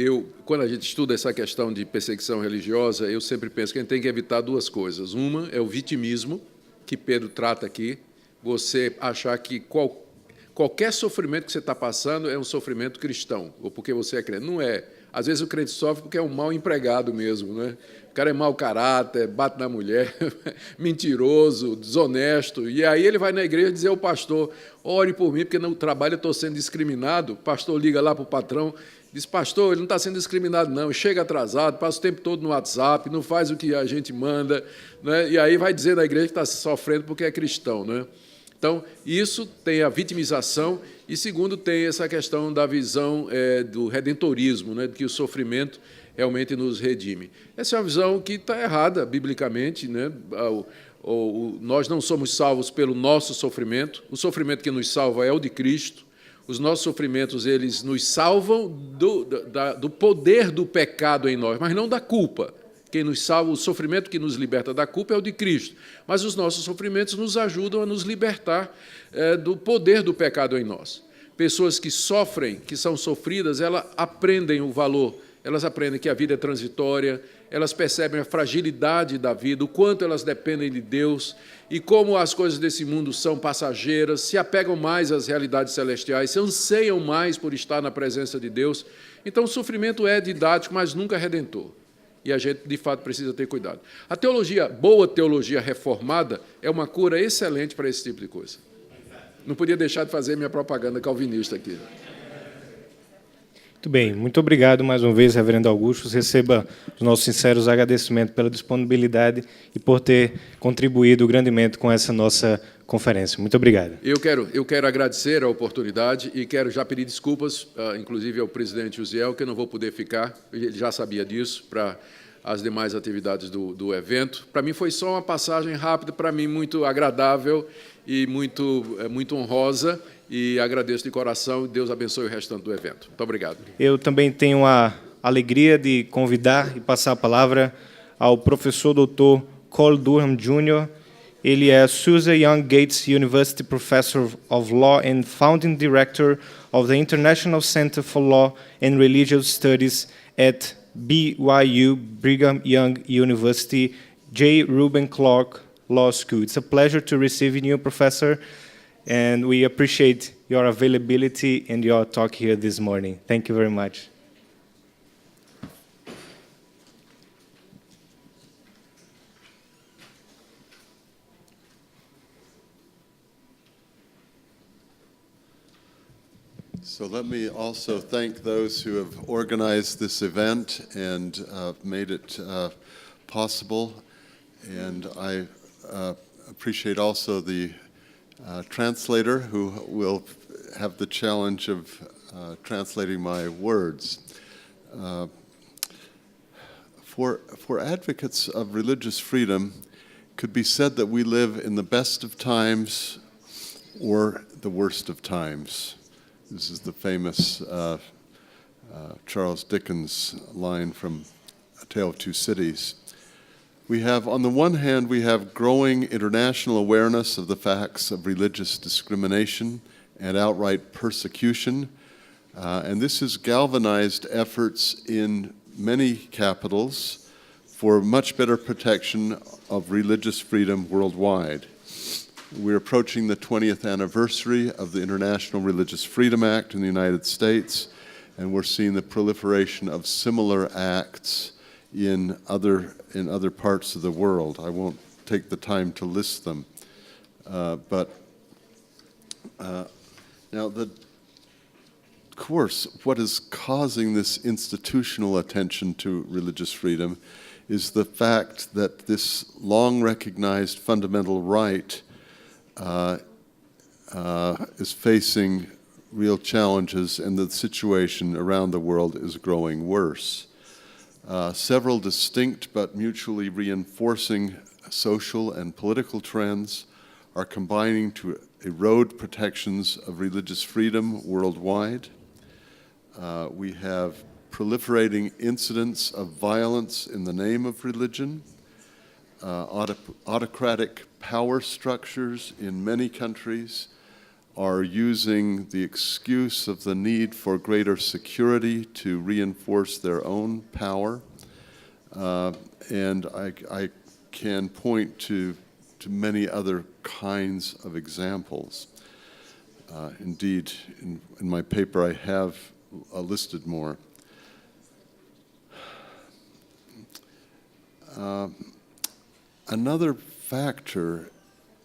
quando a gente estuda essa questão de perseguição religiosa, eu sempre penso que a gente tem que evitar duas coisas. Uma é o vitimismo, que Pedro trata aqui, você achar que qualquer sofrimento que você está passando é um sofrimento cristão, ou porque você é crente. Não é. Às vezes o crente sofre porque é um mau empregado mesmo, né? O cara é mau caráter, bate na mulher, mentiroso, desonesto. E aí ele vai na igreja dizer ao pastor, ore por mim, porque no trabalho eu estou sendo discriminado. O pastor liga lá para o patrão, diz, pastor, ele não está sendo discriminado, não. Chega atrasado, passa o tempo todo no WhatsApp, não faz o que a gente manda, né? E aí vai dizer na igreja que está sofrendo porque é cristão, né? Então, isso tem a vitimização e, segundo, tem essa questão da visão do redentorismo, né, de que o sofrimento realmente nos redime. Essa é uma visão que está errada, biblicamente, né? Nós não somos salvos pelo nosso sofrimento, o sofrimento que nos salva é o de Cristo, os nossos sofrimentos eles nos salvam do poder do pecado em nós, mas não da culpa. Quem nos salva, o sofrimento que nos liberta da culpa é o de Cristo. Mas os nossos sofrimentos nos ajudam a nos libertar do poder do pecado em nós. Pessoas que sofrem, que são sofridas, elas aprendem o valor, elas aprendem que a vida é transitória, elas percebem a fragilidade da vida, o quanto elas dependem de Deus e como as coisas desse mundo são passageiras, se apegam mais às realidades celestiais, se anseiam mais por estar na presença de Deus. Então, o sofrimento é didático, mas nunca redentor. E a gente, de fato, precisa ter cuidado. A teologia, boa teologia reformada, é uma cura excelente para esse tipo de coisa. Não podia deixar de fazer minha propaganda calvinista aqui. Muito bem, muito obrigado mais uma vez, Reverendo Augusto. Receba os nossos sinceros agradecimentos pela disponibilidade e por ter contribuído grandemente com essa nossa conferência. Muito obrigado. Eu quero agradecer a oportunidade e quero já pedir desculpas, inclusive ao presidente Uziel, que eu não vou poder ficar, ele já sabia disso, para as demais atividades do evento. Para mim foi só uma passagem rápida, para mim muito agradável e muito honrosa, e agradeço de coração e Deus abençoe o restante do evento. Muito obrigado. Eu também tenho a alegria de convidar e passar a palavra ao professor Dr. Cole Durham Jr. Ele é Susa Young Gates University Professor of Law and Founding Director of the International Center for Law and Religious Studies at BYU, Brigham Young University, J. Reuben Clark Law School. It's a pleasure to receive you, Professor, and we appreciate your availability and your talk here this morning. Thank you very much. So let me also thank those who have organized this event and made it possible. And I appreciate also the translator who will have the challenge of translating my words. For advocates of religious freedom, it could be said that we live in the best of times or the worst of times. This is the famous Charles Dickens line from A Tale of Two Cities. We have, on the one hand, we have growing international awareness of the facts of religious discrimination and outright persecution And this has galvanized efforts in many capitals for much better protection of religious freedom worldwide. We're approaching the 20th anniversary of the International Religious Freedom Act in the United States, and we're seeing the proliferation of similar acts in other parts of the world. I won't take the time to list them, but now of course, what is causing this institutional attention to religious freedom is the fact that this long-recognized fundamental right is facing real challenges, and the situation around the world is growing worse. Several distinct but mutually reinforcing social and political trends are combining to erode protections of religious freedom worldwide. We have proliferating incidents of violence in the name of religion. Autocratic power structures in many countries are using the excuse of the need for greater security to reinforce their own power. And I can point to many other kinds of examples. Indeed, in my paper I have listed more. Another factor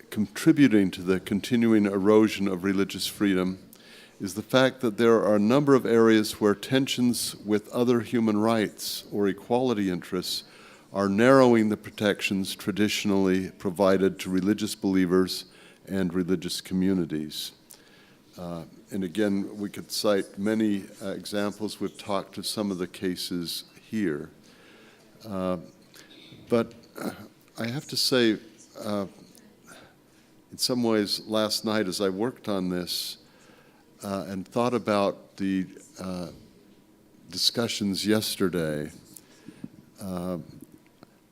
contributing to the continuing erosion of religious freedom is the fact that there are a number of areas where tensions with other human rights or equality interests are narrowing the protections traditionally provided to religious believers and religious communities. And again, we could cite many examples. We've talked to some of the cases here. But I have to say, in some ways, last night as I worked on this and thought about the discussions yesterday,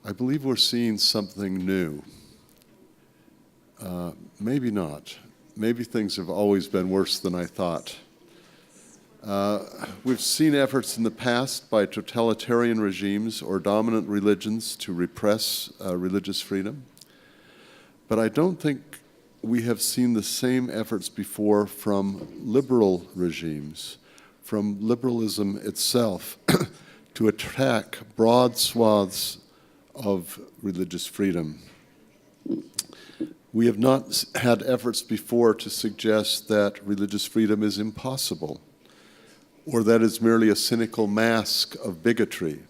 I believe we're seeing something new. Maybe not. Maybe things have always been worse than I thought. We've seen efforts in the past by totalitarian regimes or dominant religions to repress religious freedom. But I don't think we have seen the same efforts before from liberal regimes, from liberalism itself, to attack broad swaths of religious freedom. We have not had efforts before to suggest that religious freedom is impossible, or that it's merely a cynical mask of bigotry,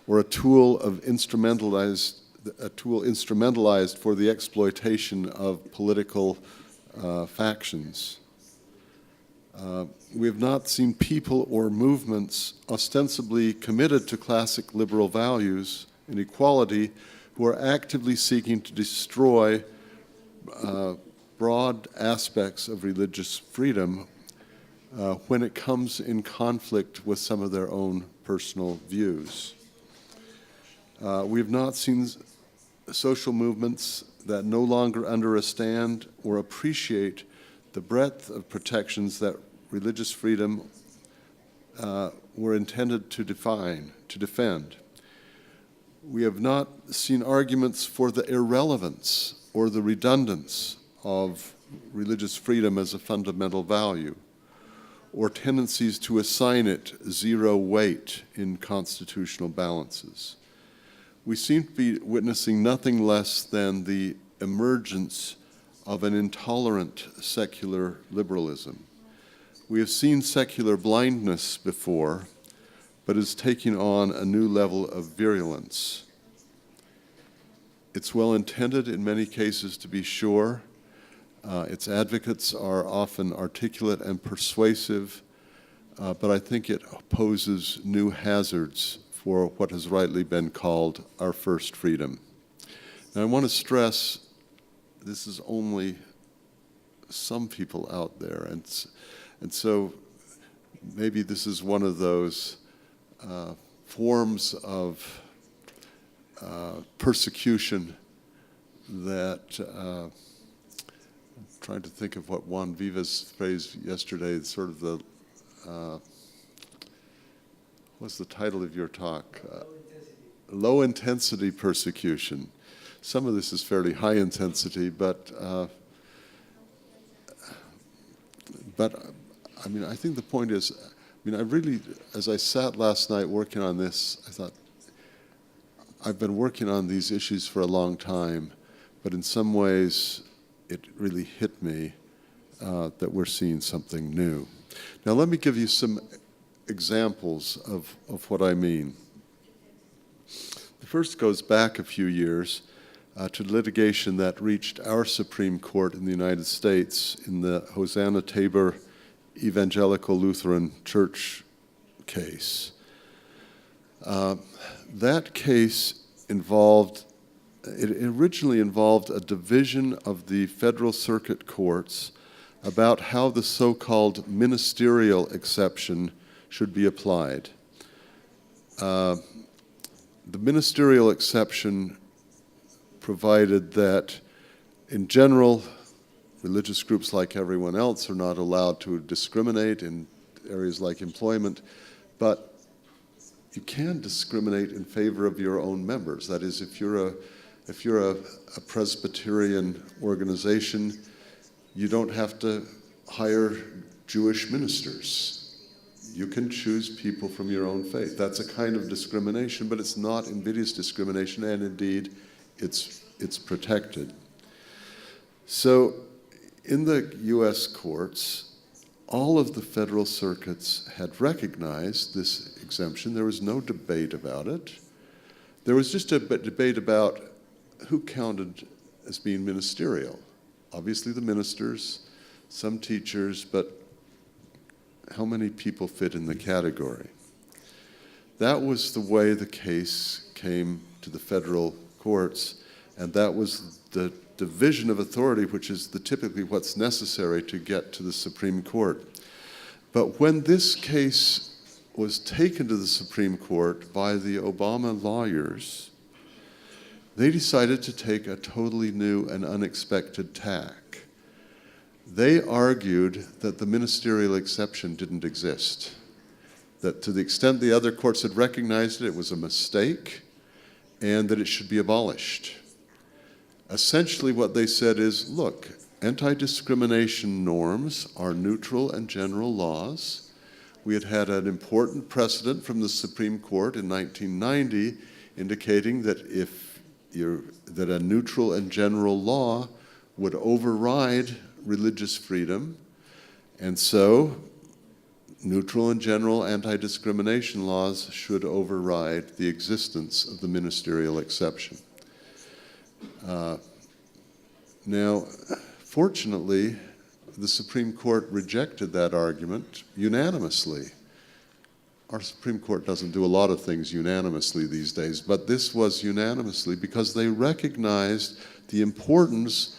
or a tool instrumentalized for the exploitation of political factions. We have not seen people or movements ostensibly committed to classic liberal values and equality who are actively seeking to destroy broad aspects of religious freedom when it comes in conflict with some of their own personal views. We have not seen social movements that no longer understand or appreciate the breadth of protections that religious freedom were intended to defend. We have not seen arguments for the irrelevance or the redundance of religious freedom as a fundamental value, or tendencies to assign it zero weight in constitutional balances. We seem to be witnessing nothing less than the emergence of an intolerant secular liberalism. We have seen secular blindness before, but is taking on a new level of virulence. It's well-intended in many cases, to be sure. Its advocates are often articulate and persuasive, but I think it poses new hazards for what has rightly been called our first freedom. Now, I want to stress this is only some people out there, and so maybe this is one of those forms of persecution that I'm trying to think of what Juan Vivas phrased yesterday, sort of the what's the title of your talk? Low intensity. Low intensity persecution. Some of this is fairly high intensity, but I mean, I think the point is, I mean, I really, as I sat last night working on this, I thought, I've been working on these issues for a long time, but in some ways, it really hit me that we're seeing something new. Now, let me give you some examples of what I mean. The first goes back a few years to litigation that reached our Supreme Court in the United States in the Hosanna Tabor Evangelical Lutheran Church case. That case originally involved a division of the federal circuit courts about how the so-called ministerial exception should be applied. The ministerial exception provided that, in general, religious groups, like everyone else, are not allowed to discriminate in areas like employment, but you can discriminate in favor of your own members. That is, if you're a Presbyterian organization, you don't have to hire Jewish ministers. You can choose people from your own faith. That's a kind of discrimination, but it's not invidious discrimination, and indeed, it's protected. So, in the U.S. courts, all of the federal circuits had recognized this exemption. There was no debate about it. There was just a debate about who counted as being ministerial. Obviously the ministers, some teachers, but how many people fit in the category? That was the way the case came to the federal courts, and that was the division of authority, which is typically what's necessary to get to the Supreme Court. But when this case was taken to the Supreme Court by the Obama lawyers, they decided to take a totally new and unexpected tack. They argued that the ministerial exception didn't exist, that to the extent the other courts had recognized it, it was a mistake, and that it should be abolished. Essentially what they said is, look, anti-discrimination norms are neutral and general laws. We had an important precedent from the Supreme Court in 1990 indicating that that a neutral and general law would override religious freedom, and so neutral and general anti-discrimination laws should override the existence of the ministerial exception. Now, fortunately, the Supreme Court rejected that argument unanimously. Our Supreme Court doesn't do a lot of things unanimously these days, but this was unanimously because they recognized the importance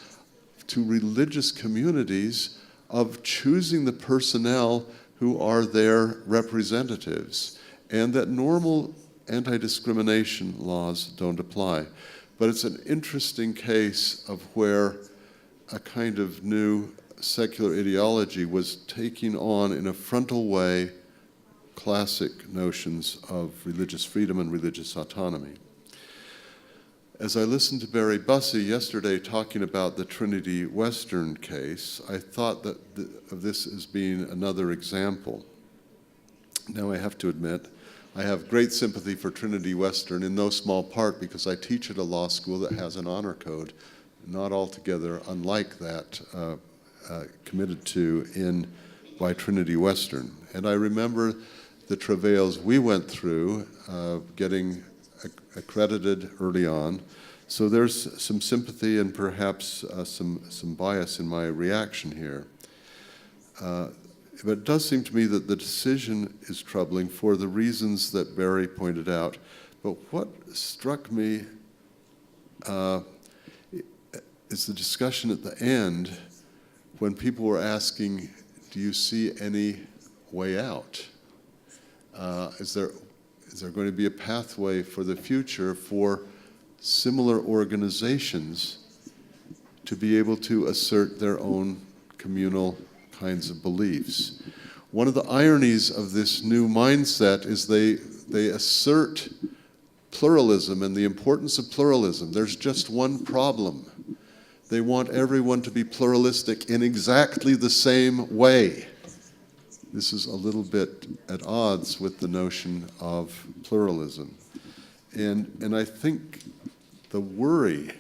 to religious communities of choosing the personnel who are their representatives, and that normal anti-discrimination laws don't apply. But it's an interesting case of where a kind of new secular ideology was taking on in a frontal way classic notions of religious freedom and religious autonomy. As I listened to Barry Bussey yesterday talking about the Trinity Western case, I thought of this as being another example. Now I have to admit, I have great sympathy for Trinity Western in no small part because I teach at a law school that has an honor code, not altogether unlike that committed to by Trinity Western. And I remember the travails we went through getting accredited early on. So there's some sympathy and perhaps some bias in my reaction here. But it does seem to me that the decision is troubling for the reasons that Barry pointed out. But what struck me is the discussion at the end when people were asking, do you see any way out? Is there going to be a pathway for the future for similar organizations to be able to assert their own communal kinds of beliefs? one of the ironies of this new mindset is they assert pluralism and the importance of pluralism. There's just one problem. They want everyone to be pluralistic in exactly the same way. This is a little bit at odds with the notion of pluralism. And I think the worry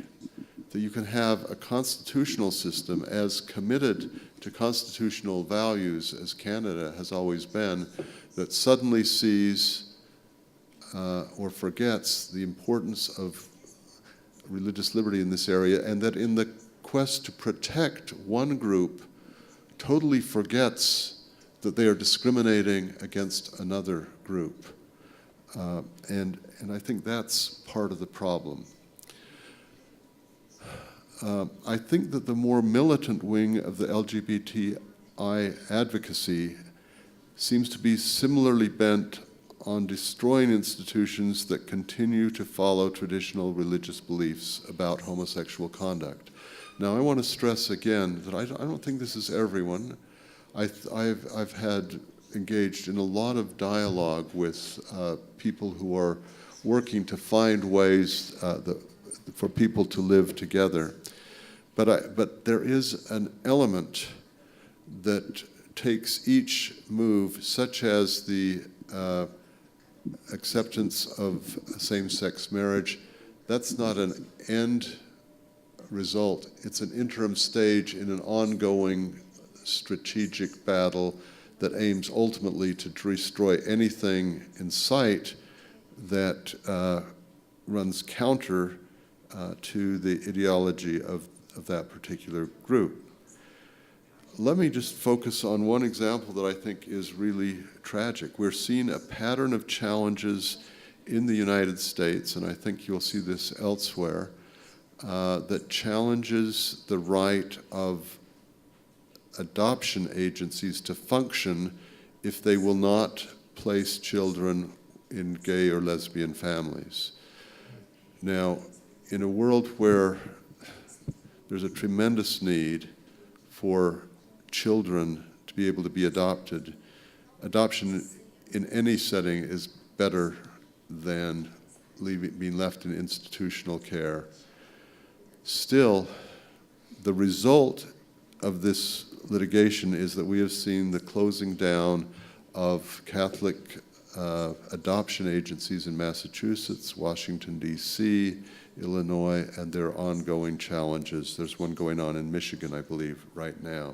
that you can have a constitutional system as committed to constitutional values as Canada has always been, that suddenly sees or forgets the importance of religious liberty in this area, and that in the quest to protect one group totally forgets that they are discriminating against another group. And I think that's part of the problem. I think that the more militant wing of the LGBTI advocacy seems to be similarly bent on destroying institutions that continue to follow traditional religious beliefs about homosexual conduct. Now, I want to stress again that I don't think this is everyone. I've had engaged in a lot of dialogue with people who are working to find ways for people to live together. But there is an element that takes each move, such as the acceptance of same-sex marriage. That's not an end result. It's an interim stage in an ongoing strategic battle that aims ultimately to destroy anything in sight that runs counter to the ideology of that particular group. Let me just focus on one example that I think is really tragic. We're seeing a pattern of challenges in the United States, and I think you'll see this elsewhere, that challenges the right of adoption agencies to function if they will not place children in gay or lesbian families. Now, in a world where there's a tremendous need for children to be able to be adopted, adoption in any setting is better than being left in institutional care. Still, the result of this litigation is that we have seen the closing down of Catholic adoption agencies in Massachusetts, Washington, D.C., Illinois, and their ongoing challenges. There's one going on in Michigan, I believe, right now.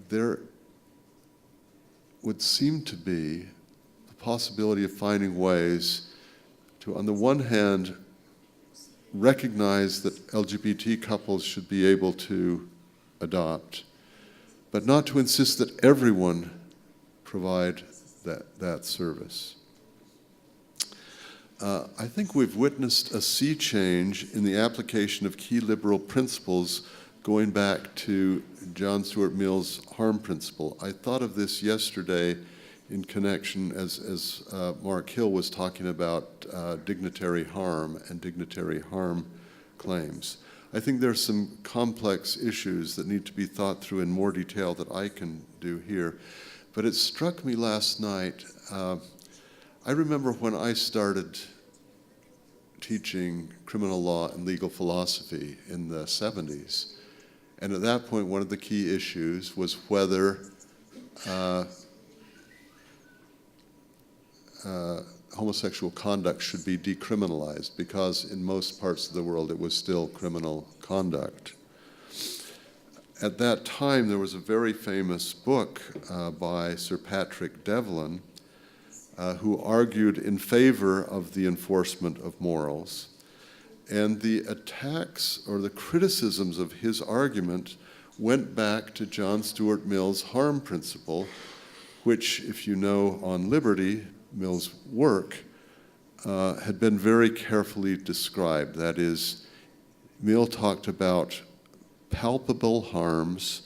There would seem to be the possibility of finding ways to, on the one hand, recognize that LGBT couples should be able to adopt, but not to insist that everyone provide that service. I think we've witnessed a sea change in the application of key liberal principles going back to John Stuart Mill's harm principle. I thought of this yesterday in connection, as Mark Hill was talking about dignitary harm and dignitary harm claims. I think there's some complex issues that need to be thought through in more detail that I can do here. But it struck me last night, I remember when I started teaching criminal law and legal philosophy in the 70s. And at that point, one of the key issues was whether homosexual conduct should be decriminalized, because in most parts of the world it was still criminal conduct. At that time, there was a very famous book by Sir Patrick Devlin, who argued in favor of the enforcement of morals. And the attacks or the criticisms of his argument went back to John Stuart Mill's harm principle, which, if you know on liberty, Mill's work, had been very carefully described. That is, Mill talked about palpable harms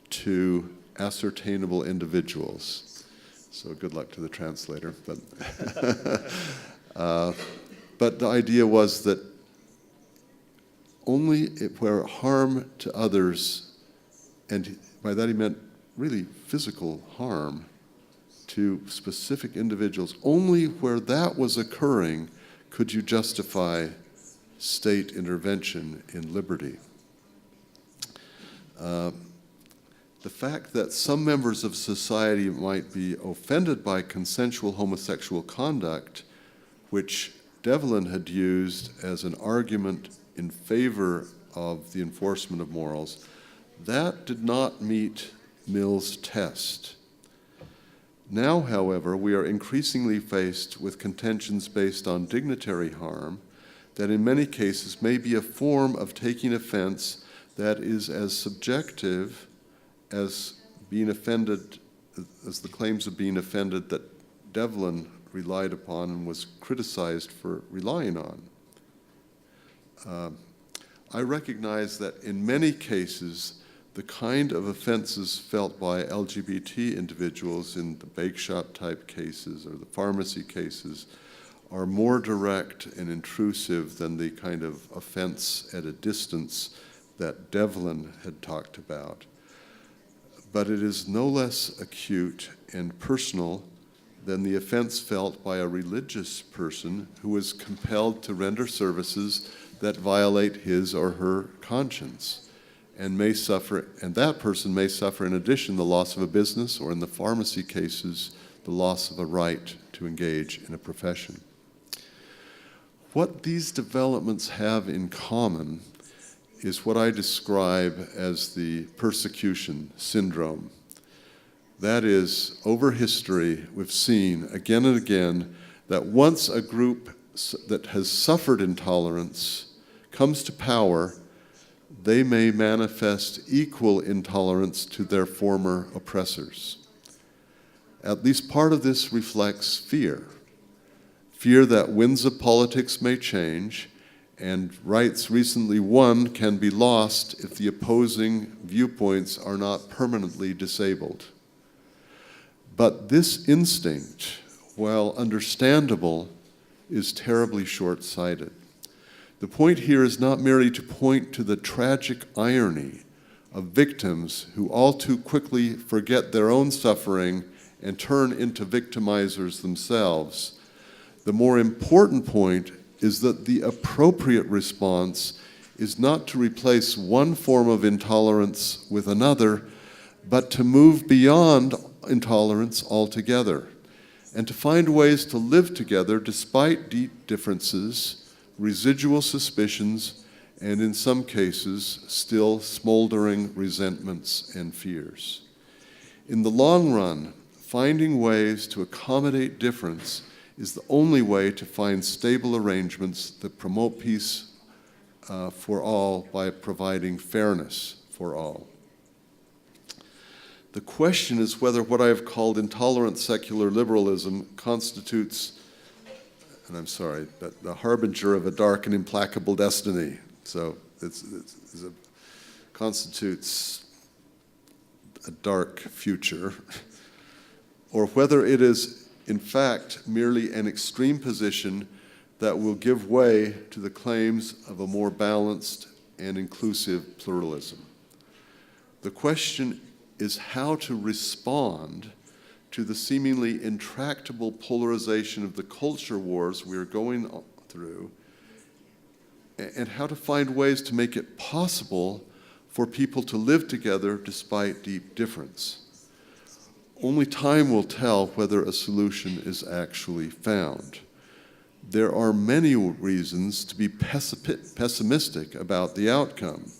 to ascertainable individuals. So good luck to the translator. But the idea was that only where harm to others and by that he meant really physical harm to specific individuals. Only where that was occurring could you justify state intervention in liberty. The fact that some members of society might be offended by consensual homosexual conduct, which Devlin had used as an argument in favor of the enforcement of morals, that did not meet Mill's test. Now, however, we are increasingly faced with contentions based on dignitary harm that in many cases may be a form of taking offense that is as subjective as being offended, as the claims of being offended that Devlin relied upon and was criticized for relying on. I recognize that in many cases, the kind of offenses felt by LGBT individuals in the bake shop type cases or the pharmacy cases are more direct and intrusive than the kind of offense at a distance that Devlin had talked about. But it is no less acute and personal than the offense felt by a religious person who is compelled to render services that violate his or her conscience and may suffer, and that person may suffer in addition the loss of a business, or in the pharmacy cases, the loss of a right to engage in a profession. What these developments have in common is what I describe as the persecution syndrome. That is, over history, we've seen again and again that once a group that has suffered intolerance comes to power, they may manifest equal intolerance to their former oppressors. At least part of this reflects fear. Fear that winds of politics may change, and rights recently won can be lost if the opposing viewpoints are not permanently disabled. But this instinct, while understandable, is terribly short-sighted. The point here is not merely to point to the tragic irony of victims who all too quickly forget their own suffering and turn into victimizers themselves. The more important point is that the appropriate response is not to replace one form of intolerance with another, but to move beyond intolerance altogether, and to find ways to live together despite deep differences, residual suspicions, and in some cases, still smoldering resentments and fears. In the long run, finding ways to accommodate difference is the only way to find stable arrangements that promote peace for all by providing fairness for all. The question is whether what I have called intolerant secular liberalism constitutes, and I'm sorry, but the harbinger of a dark and implacable destiny. So it constitutes a dark future, or whether it is in fact merely an extreme position that will give way to the claims of a more balanced and inclusive pluralism. The question is how to respond to the seemingly intractable polarization of the culture wars we are going through, and how to find ways to make it possible for people to live together despite deep difference. Only time will tell whether a solution is actually found. There are many reasons to be pessimistic about the outcome.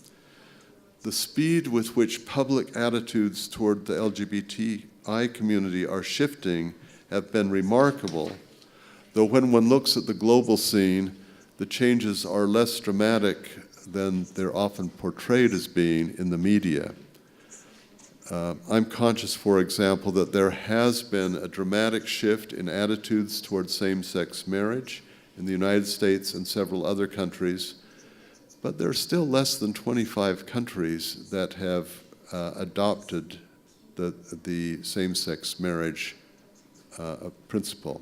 The speed with which public attitudes toward the LGBTI community are shifting have been remarkable, though when one looks at the global scene, the changes are less dramatic than they're often portrayed as being in the media. I'm conscious, for example, that there has been a dramatic shift in attitudes towards same-sex marriage in the United States and several other countries, but there are still less than 25 countries that have adopted the same-sex marriage principle.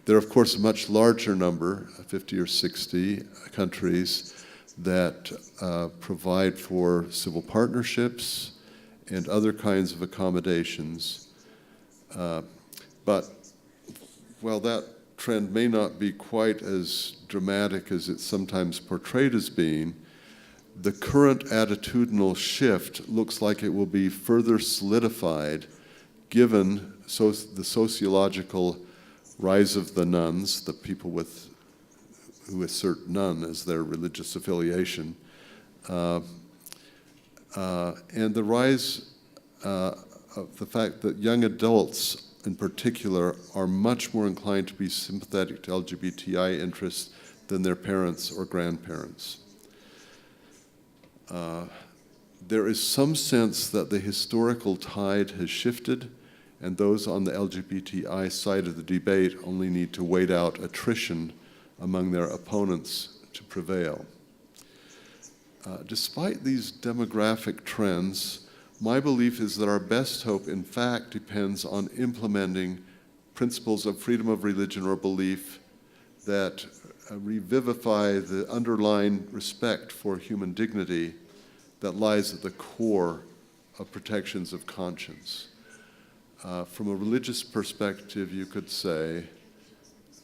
There are, of course, a much larger number, 50 or 60 countries, that provide for civil partnerships and other kinds of accommodations. But while that trend may not be quite as dramatic as it's sometimes portrayed as being, the current attitudinal shift looks like it will be further solidified given the sociological rise of the nones, the people who assert none as their religious affiliation, and the rise of the fact that young adults in particular are much more inclined to be sympathetic to LGBTI interests than their parents or grandparents. There is some sense that the historical tide has shifted, and those on the LGBTI side of the debate only need to wait out attrition among their opponents to prevail. Despite these demographic trends, my belief is that our best hope, in fact, depends on implementing principles of freedom of religion or belief that revivify the underlying respect for human dignity that lies at the core of protections of conscience. From a religious perspective, you could say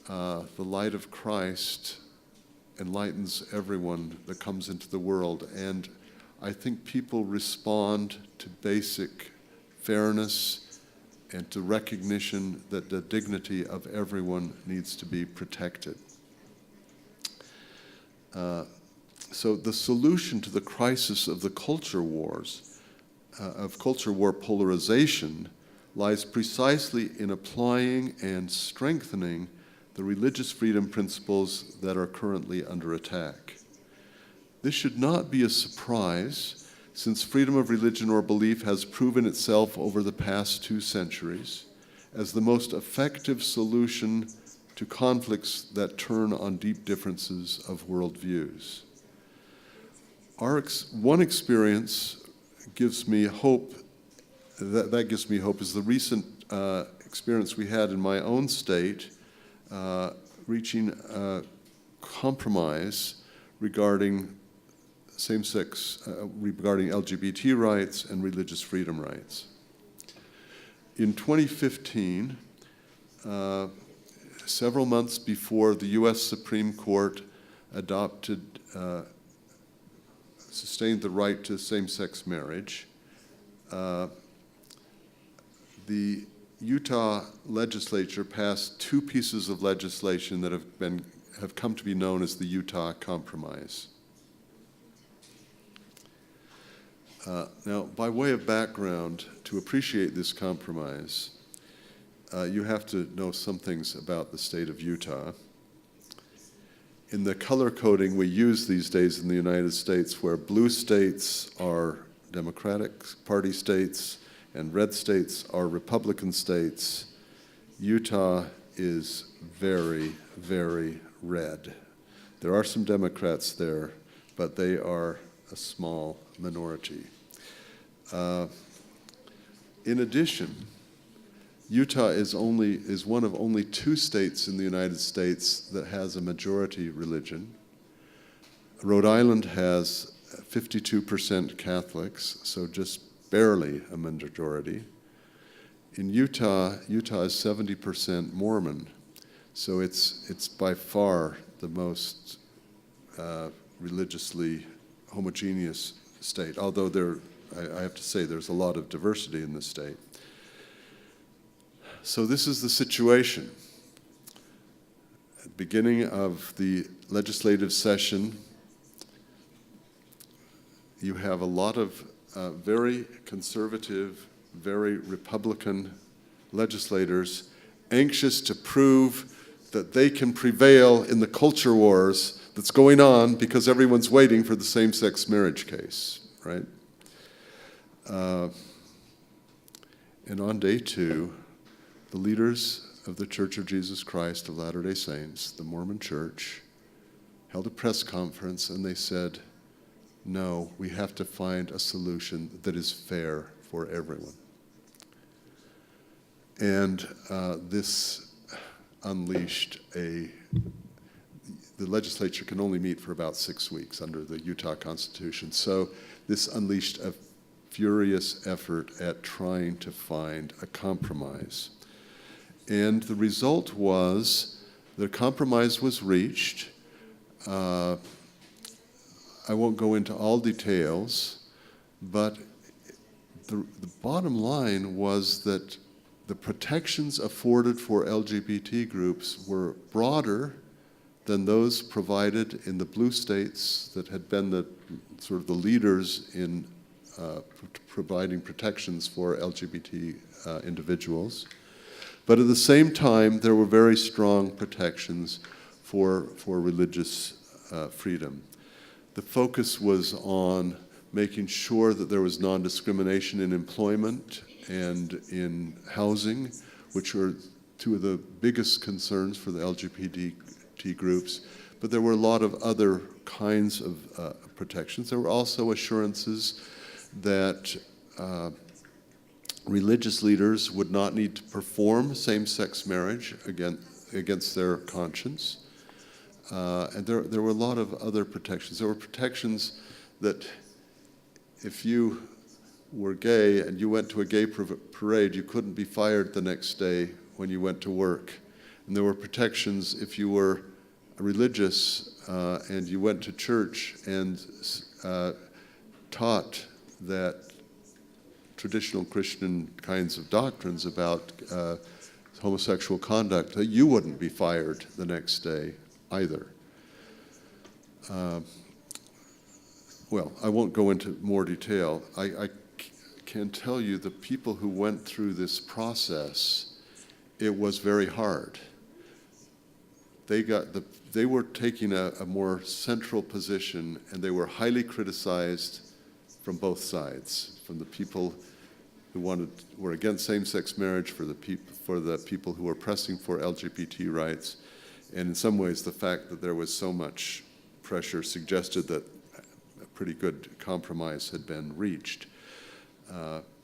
the light of Christ enlightens everyone that comes into the world, and I think people respond to basic fairness and to recognition that the dignity of everyone needs to be protected. So the solution to the crisis of the culture wars, of culture war polarization, lies precisely in applying and strengthening the religious freedom principles that are currently under attack. This should not be a surprise, since freedom of religion or belief has proven itself over the past 2 centuries as the most effective solution to conflicts that turn on deep differences of worldviews. One experience gives me hope, that gives me hope, is the recent experience we had in my own state, reaching a compromise regarding regarding LGBT rights and religious freedom rights. In 2015, several months before the U.S. Supreme Court sustained the right to same-sex marriage, the Utah legislature passed 2 pieces of legislation that have come to be known as the Utah Compromise. Now, by way of background, to appreciate this compromise, you have to know some things about the state of Utah. In the color coding we use these days in the United States, where blue states are Democratic Party states and red states are Republican states, Utah is very, very red. There are some Democrats there, but they are a small minority. In addition, Utah is one of only 2 states in the United States that has a majority religion. Rhode Island has 52% Catholics, so just barely a majority. In Utah is 70% Mormon, so it's by far the most religiously homogeneous state, although I have to say there's a lot of diversity in this state. So this is the situation. At the beginning of the legislative session, you have a lot of very conservative, very Republican legislators anxious to prove that they can prevail in the culture wars that's going on because everyone's waiting for the same-sex marriage case, right? And on day 2, the leaders of the Church of Jesus Christ of Latter-day Saints, the Mormon Church, held a press conference and they said, no, we have to find a solution that is fair for everyone. And this unleashed the legislature can only meet for about 6 weeks under the Utah Constitution. So this unleashed a furious effort at trying to find a compromise. And the result was the compromise was reached. I won't go into all details, but the bottom line was that the protections afforded for LGBT groups were broader than those provided in the blue states that had been the sort of the leaders in providing protections for LGBT individuals. But at the same time, there were very strong protections for religious freedom. The focus was on making sure that there was non-discrimination in employment and in housing, which were two of the biggest concerns for the LGBT groups. But there were a lot of other kinds of protections. There were also assurances that religious leaders would not need to perform same-sex marriage against their conscience. And there were a lot of other protections. There were protections that if you were gay and you went to a gay parade, you couldn't be fired the next day when you went to work. And there were protections if you were religious and you went to church and taught that traditional Christian kinds of doctrines about homosexual conduct, that you wouldn't be fired the next day either. Well, I won't go into more detail. I can tell you the people who went through this process, it was very hard. They were taking a more central position, and they were highly criticized from both sides, from the people who were against same-sex marriage, for the people who were pressing for LGBT rights, and in some ways the fact that there was so much pressure suggested that a pretty good compromise had been reached.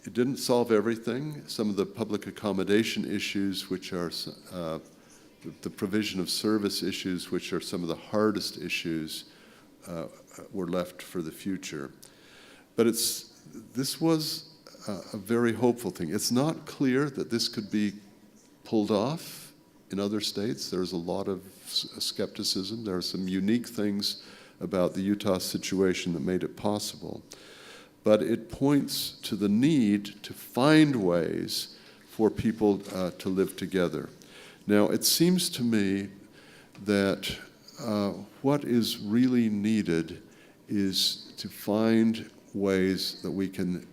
It didn't solve everything. Some of the public accommodation issues, which are the provision of service issues, which are some of the hardest issues, were left for the future. But this was a very hopeful thing. It's not clear that this could be pulled off in other states. There's a lot of skepticism. There are some unique things about the Utah situation that made it possible. But it points to the need to find ways for people to live together. Now, it seems to me that what is really needed is to find ways that we can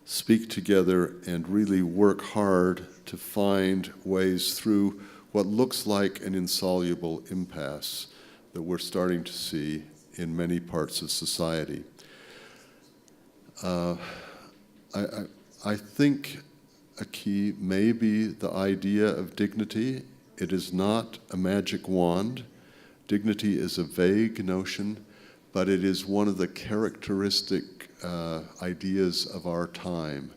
speak together and really work hard to find ways through what looks like an insoluble impasse that we're starting to see in many parts of society. I think a key may be the idea of dignity. It is not a magic wand. Dignity is a vague notion, but it is one of the characteristic ideas of our time.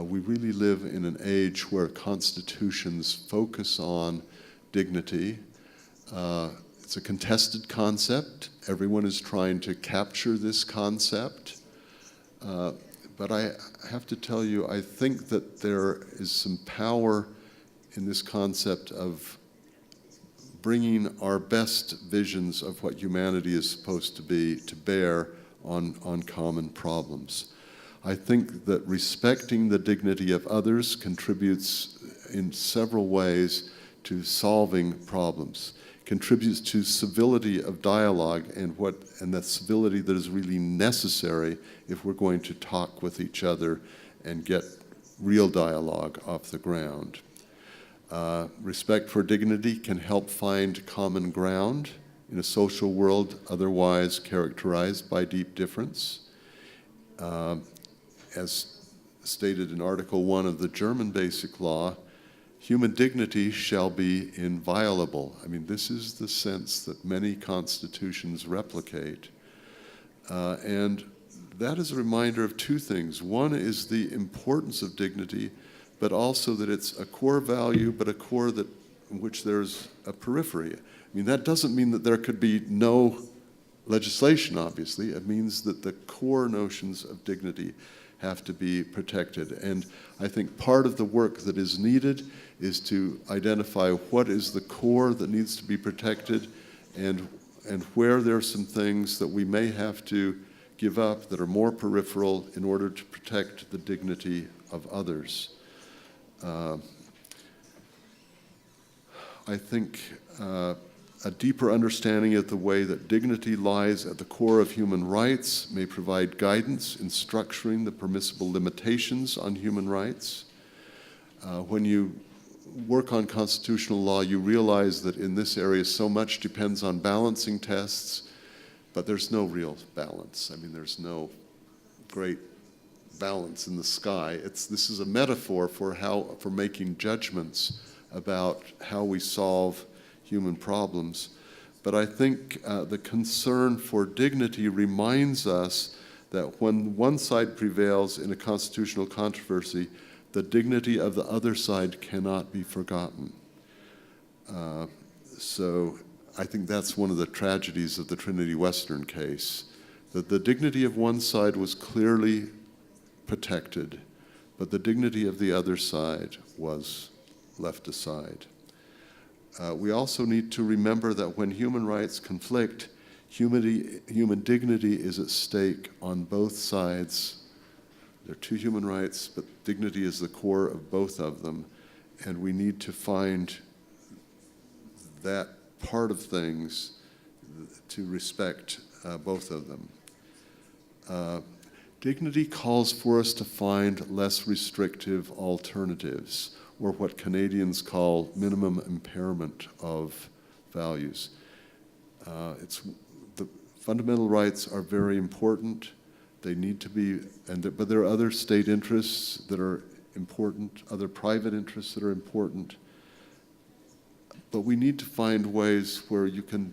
We really live in an age where constitutions focus on dignity. It's a contested concept. Everyone is trying to capture this concept. But I have to tell you, I think that there is some power in this concept of bringing our best visions of what humanity is supposed to be to bear on common problems. I think that respecting the dignity of others contributes in several ways to solving problems, contributes to civility of dialogue and that civility that is really necessary if we're going to talk with each other and get real dialogue off the ground. Respect for dignity can help find common ground in a social world otherwise characterized by deep difference. As stated in Article 1 of the German Basic Law, human dignity shall be inviolable. I mean, this is the sense that many constitutions replicate. And that is a reminder of two things. One is the importance of dignity, but also that it's a core value, but a core in which there's a periphery. I mean, that doesn't mean that there could be no legislation, obviously. It means that the core notions of dignity have to be protected. And I think part of the work that is needed is to identify what is the core that needs to be protected and where there are some things that we may have to give up that are more peripheral in order to protect the dignity of others. I think a deeper understanding of the way that dignity lies at the core of human rights may provide guidance in structuring the permissible limitations on human rights. When you work on constitutional law, you realize that in this area so much depends on balancing tests, but there's no real balance. I mean, there's no great balance in the sky. This is a metaphor for making judgments about how we solve human problems. But I think the concern for dignity reminds us that when one side prevails in a constitutional controversy, the dignity of the other side cannot be forgotten. So I think that's one of the tragedies of the Trinity Western case, that the dignity of one side was clearly protected, but the dignity of the other side was left aside. We also need to remember that when human rights conflict, human dignity is at stake on both sides. There are two human rights, but dignity is the core of both of them, and we need to find that part of things to respect both of them. Dignity calls for us to find less restrictive alternatives, or what Canadians call minimum impairment of values. The fundamental rights are very important. They need to be, but there are other state interests that are important, other private interests that are important. But we need to find ways where you can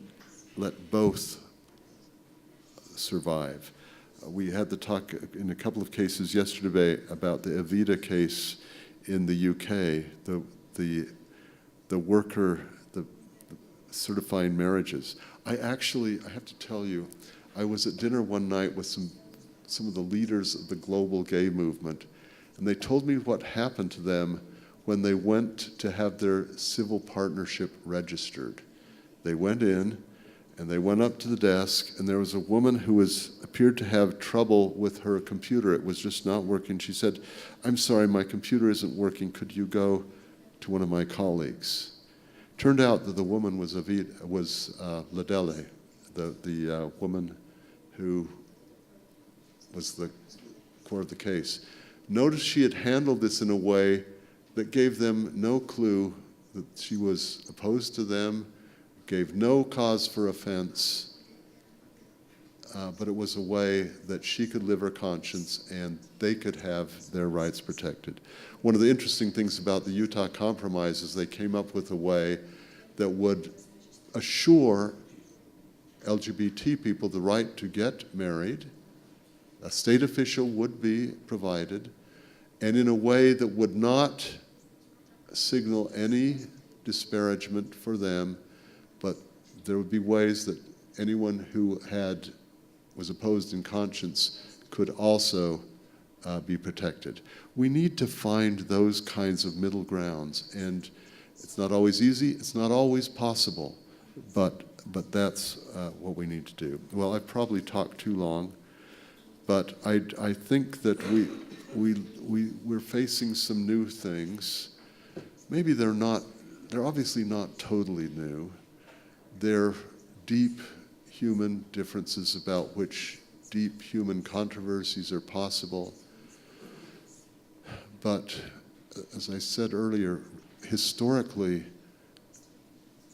let both survive. We had the talk in a couple of cases yesterday about the Evita case in the UK, the worker, the certifying marriages. I have to tell you, I was at dinner one night with some of the leaders of the global gay movement, and they told me what happened to them when they went to have their civil partnership registered. They went in, and they went up to the desk, and there was a woman who appeared to have trouble with her computer. It was just not working. She said, "I'm sorry, my computer isn't working. Could you go to one of my colleagues?" Turned out that the woman was Ladele, the woman who was the core of the case. Notice she had handled this in a way that gave them no clue that she was opposed to them, gave no cause for offense, but it was a way that she could live her conscience and they could have their rights protected. One of the interesting things about the Utah Compromise is they came up with a way that would assure LGBT people the right to get married. A state official would be provided, and in a way that would not signal any disparagement for them, but there would be ways that anyone who was opposed in conscience could also be protected. We need to find those kinds of middle grounds, and it's not always easy, it's not always possible, but that's what we need to do. Well, I've probably talked too long, but I think that we're facing some new things. Maybe they're obviously not totally new. They're deep human differences about which deep human controversies are possible. But as I said earlier, historically,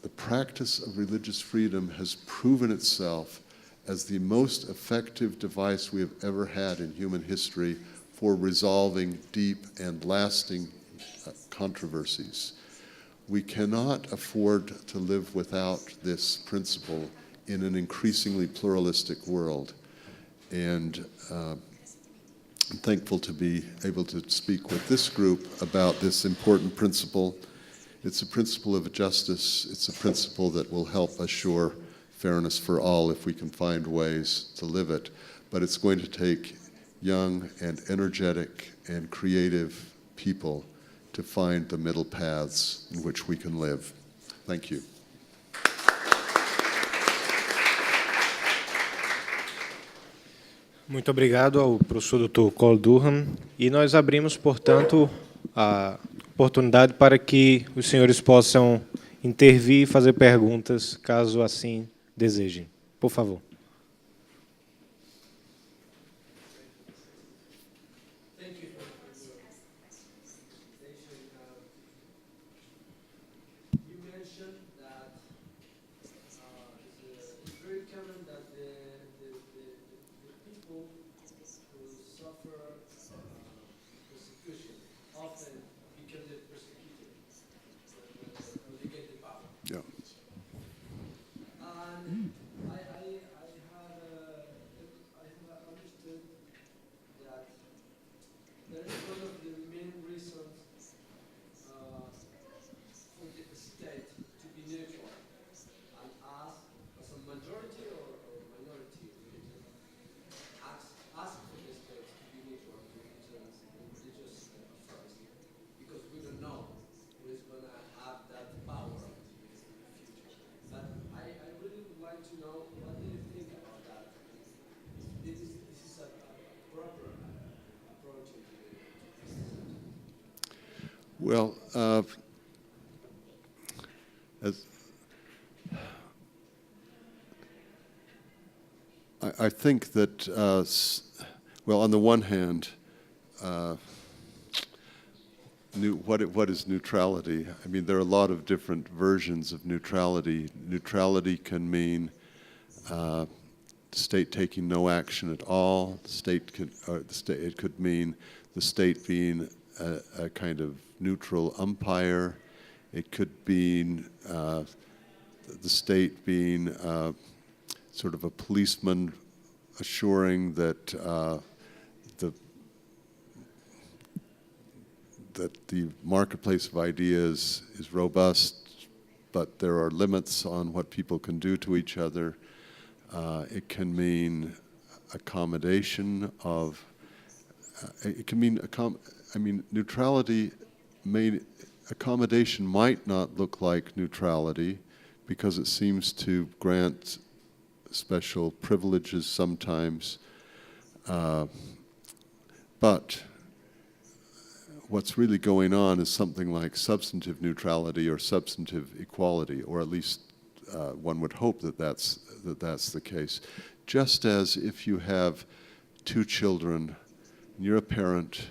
the practice of religious freedom has proven itself as the most effective device we have ever had in human history for resolving deep and lasting controversies. We cannot afford to live without this principle in an increasingly pluralistic world. And I'm thankful to be able to speak with this group about this important principle. It's a principle of justice. It's a principle that will help assure fairness for all if we can find ways to live it. But it's going to take young and energetic and creative people to find the middle paths in which we can live. Thank you. Muito obrigado ao professor Dr. Cole Durham. E nós abrimos, portanto, a oportunidade para que os senhores possam intervir e fazer perguntas, caso assim desejem. Por favor. Thank you for your presentation. You mentioned that it's very common that the people who suffer persecution often become the persecuted when they get the power. Yeah. And I have understood that that is one of the main reasons for the state to be neutral and as a majority or minority religion, ask for the state to be neutral to religious affairs because we don't know who is going to have that power in the future. But I really would like to know what do you think about that? This is a proper approach to this. Well, I think that, well, on the one hand, what is neutrality? I mean, there are a lot of different versions of neutrality. Neutrality can mean the state taking no action at all. It could mean the state being a kind of neutral umpire. It could mean the state being sort of a policeman assuring that the marketplace of ideas is robust, but there are limits on what people can do to each other. It can mean accommodation of. It can mean neutrality. Accommodation might not look like neutrality because it seems to grant special privileges sometimes. But what's really going on is something like substantive neutrality or substantive equality, or at least one would hope that that's the case. Just as if you have two children, and you're a parent,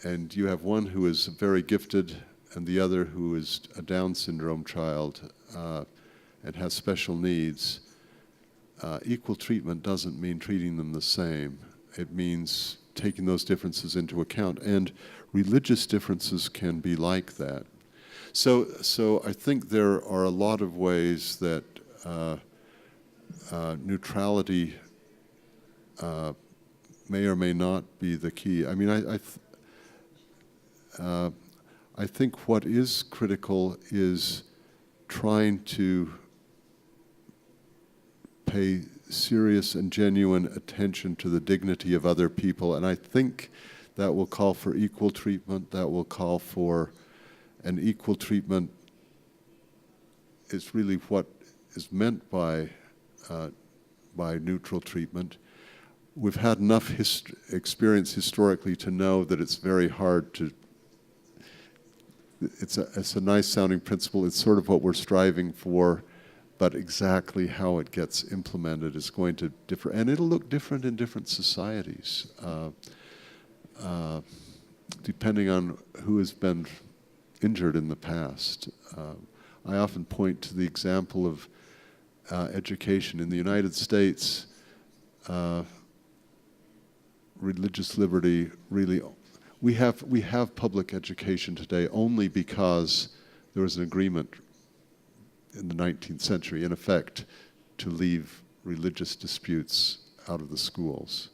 and you have one who is very gifted and the other who is a Down syndrome child and has special needs, equal treatment doesn't mean treating them the same. It means taking those differences into account. And religious differences can be like that. So I think there are a lot of ways that neutrality may or may not be the key. I mean, I think what is critical is trying to pay serious and genuine attention to the dignity of other people, and I think that will call for equal treatment. That will call for an equal treatment is really what is meant by neutral treatment. We've had enough experience historically to know that it's very hard to. It's a nice sounding principle. It's sort of what we're striving for, but exactly how it gets implemented is going to differ, and it'll look different in different societies, depending on who has been injured in the past. I often point to the example of education in the United States. Religious liberty really, we have public education today only because there was an agreement in the 19th century, in effect, to leave religious disputes out of the schools.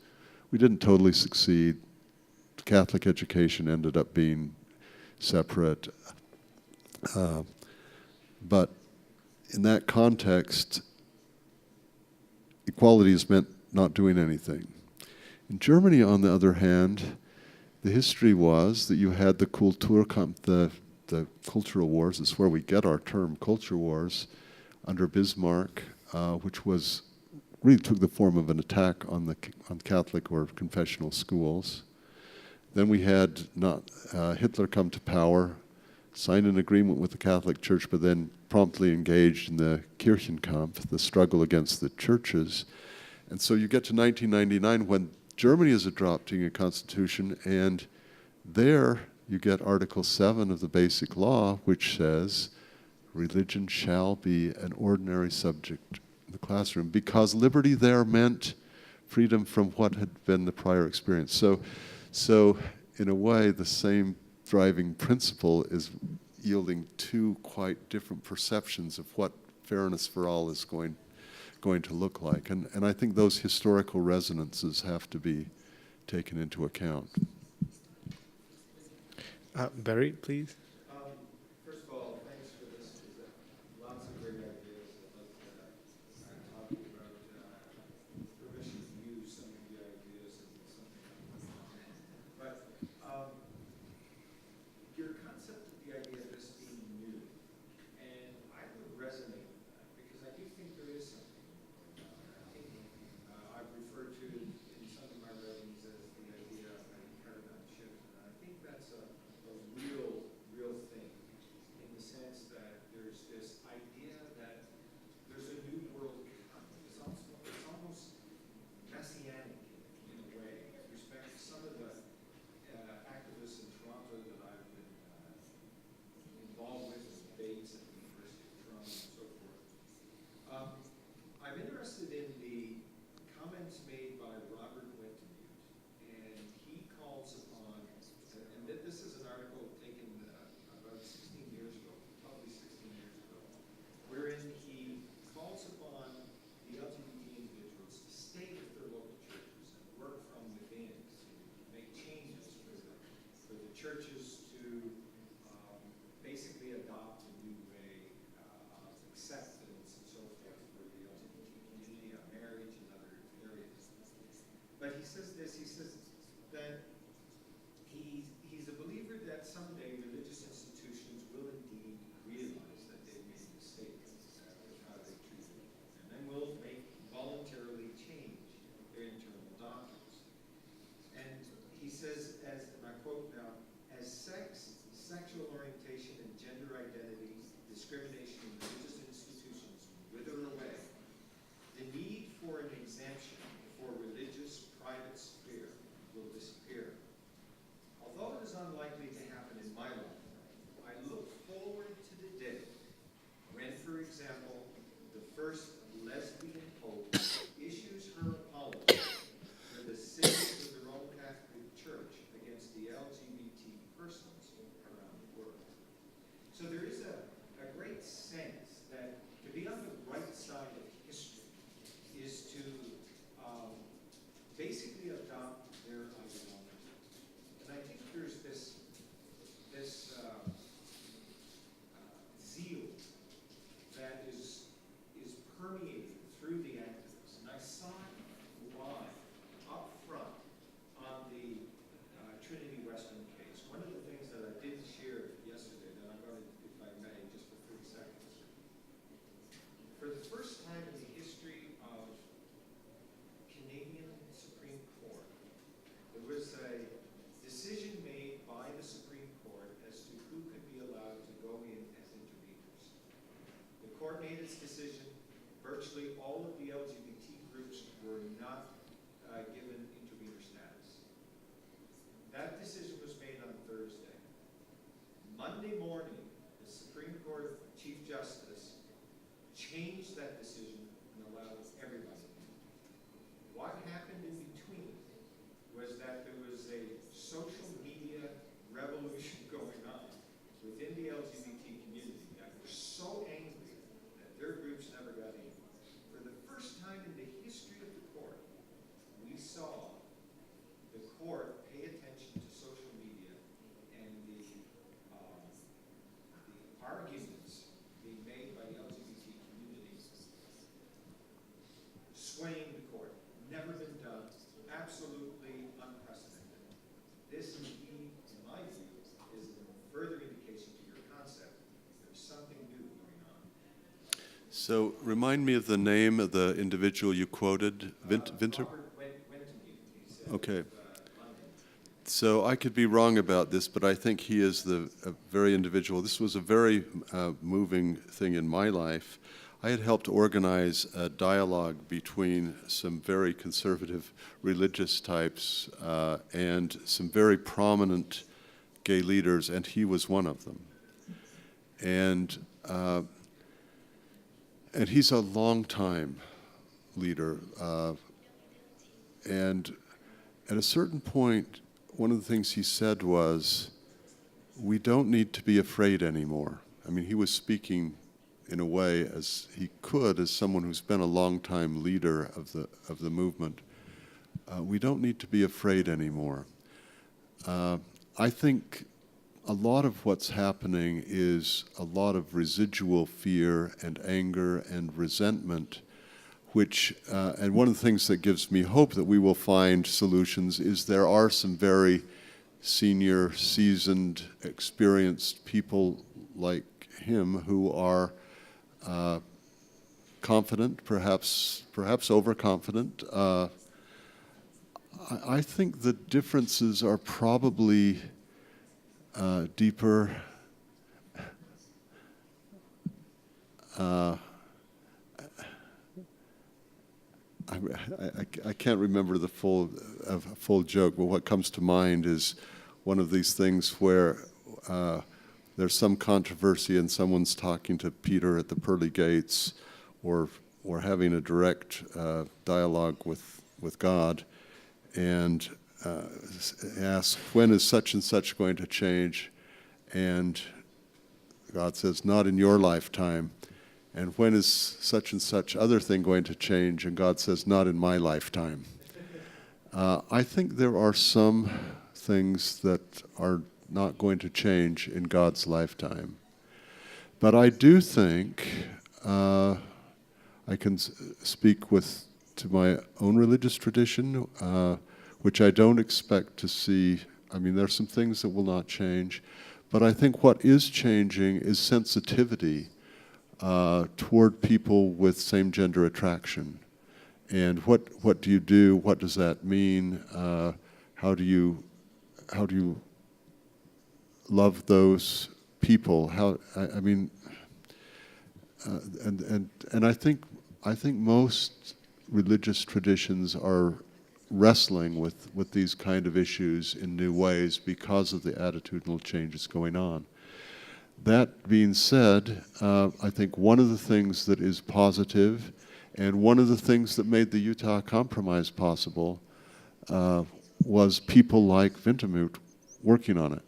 We didn't totally succeed. Catholic education ended up being separate. But in that context, equality has meant not doing anything. In Germany, on the other hand, the history was that you had the Kulturkampf, the cultural wars. It's where we get our term culture wars under Bismarck, which was really took the form of an attack on Catholic or confessional schools. Then we had Hitler come to power, signed an agreement with the Catholic Church, but then promptly engaged in the Kirchenkampf, the struggle against the churches. And so you get to 1999 when Germany is adopting a constitution, and there you get Article 7 of the Basic Law, which says religion shall be an ordinary subject in the classroom, because liberty there meant freedom from what had been the prior experience. So in a way, the same driving principle is yielding two quite different perceptions of what fairness for all is going to look like. And I think those historical resonances have to be taken into account. Barry, please. First of all, thanks for this. Lots of great ideas. I'd love to talk about permission to use some of the ideas and something. But your concept of the idea of this being new, and I would resonate with that because I do think there is something. I think I've referred to in some of my writings as the idea of a paradigm shift, and I think that's a real thing, in the sense that there's this idea that there's a new world coming. It's almost messianic in a way, with respect to some of the activists in Toronto that I've been involved with in debates at the University of Toronto and so forth. I'm interested in the comments made by Robert Wintemute, and he calls upon, and this is an article taken about 16 years ago, probably 16 years ago, wherein he calls upon the LGBT individuals to stay with their local churches and work from within to make changes for the churches to basically adopt a new way of acceptance and so forth for the LGBT community on marriage and other areas. But he says this, he says that he's a believer that someday religious institutions will indeed realize that they've made mistakes with how they treat it, and then will voluntarily change their internal doctrines. And he says, and I quote now, as sex, sexual orientation, and gender identity, discrimination in religious institutions wither away, the need for an exemption for religious private sphere will disappear. So remind me of the name of the individual you quoted, Winter? Okay. So I could be wrong about this, but I think he is a very individual. This was a very moving thing in my life. I had helped organize a dialogue between some very conservative religious types and some very prominent gay leaders, and he was one of them. And he's a long-time leader. And at a certain point, one of the things he said was, we don't need to be afraid anymore. I mean, he was speaking in a way as he could as someone who's been a long-time leader of the movement. We don't need to be afraid anymore. I think a lot of what's happening is a lot of residual fear and anger and resentment, which, and one of the things that gives me hope that we will find solutions is there are some very senior, seasoned, experienced people like him who are confident, perhaps overconfident. I think the differences are probably deeper. I can't remember the full joke, but what comes to mind is one of these things where there's some controversy and someone's talking to Peter at the pearly gates, or having a direct dialogue with God, and asks, when is such and such going to change? And God says, not in your lifetime. And when is such and such other thing going to change? And God says, not in my lifetime. I think there are some things that are not going to change in God's lifetime. But I do think, I can speak to my own religious tradition, which I don't expect to see. I mean, there are some things that will not change. But I think what is changing is sensitivity toward people with same-gender attraction. And what do you do? What does that mean? How do you love those people? I mean, and I think most religious traditions are wrestling with these kind of issues in new ways because of the attitudinal changes going on. That being said, I think one of the things that is positive, and one of the things that made the Utah Compromise possible, was people like Wintemute working on it.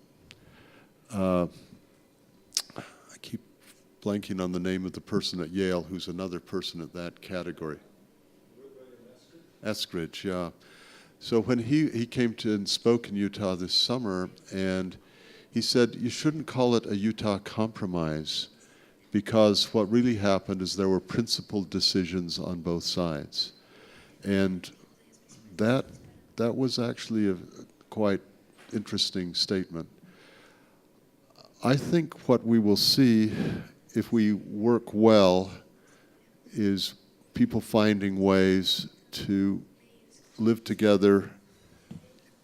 I keep blanking on the name of the person at Yale who's another person at that category. Eskridge, yeah. So when he came to and spoke in Utah this summer, and he said, you shouldn't call it a Utah Compromise, because what really happened is there were principled decisions on both sides. And that was actually a quite interesting statement. I think what we will see, if we work well, is people finding ways to live together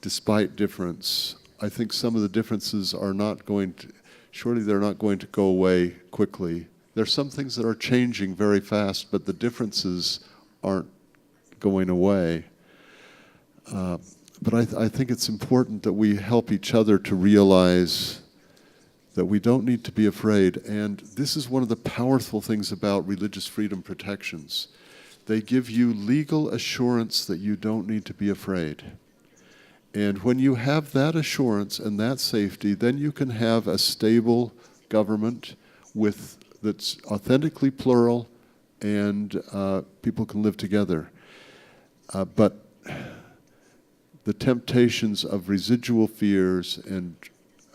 despite difference. I think some of the differences are not going to, surely they're not going to go away quickly. There are some things that are changing very fast, but the differences aren't going away. But I think it's important that we help each other to realize that we don't need to be afraid. And this is one of the powerful things about religious freedom protections. They give you legal assurance that you don't need to be afraid. And when you have that assurance and that safety, then you can have a stable government that's authentically plural, and people can live together. But the temptations of residual fears and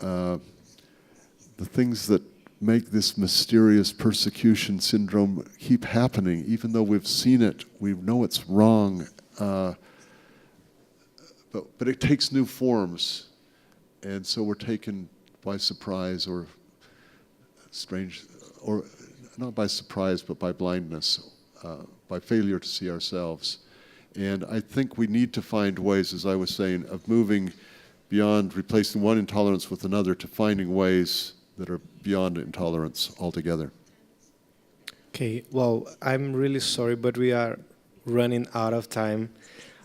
the things that make this mysterious persecution syndrome keep happening, even though we've seen it, we know it's wrong, but it takes new forms, and so we're taken by surprise or strange, or not by surprise, but by blindness, by failure to see ourselves. And I think we need to find ways, as I was saying, of moving beyond replacing one intolerance with another to finding ways that are beyond intolerance altogether. Okay, well, I'm really sorry, but we are running out of time.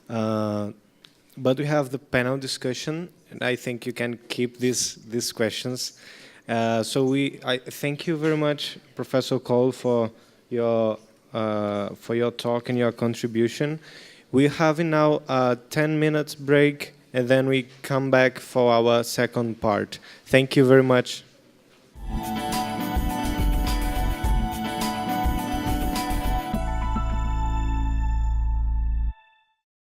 But we have the panel discussion, and I think you can keep these questions. So I thank you very much, Professor Cole, for your talk and your contribution. We're having now a 10 minutes break, and then we come back for our second part. Thank you very much.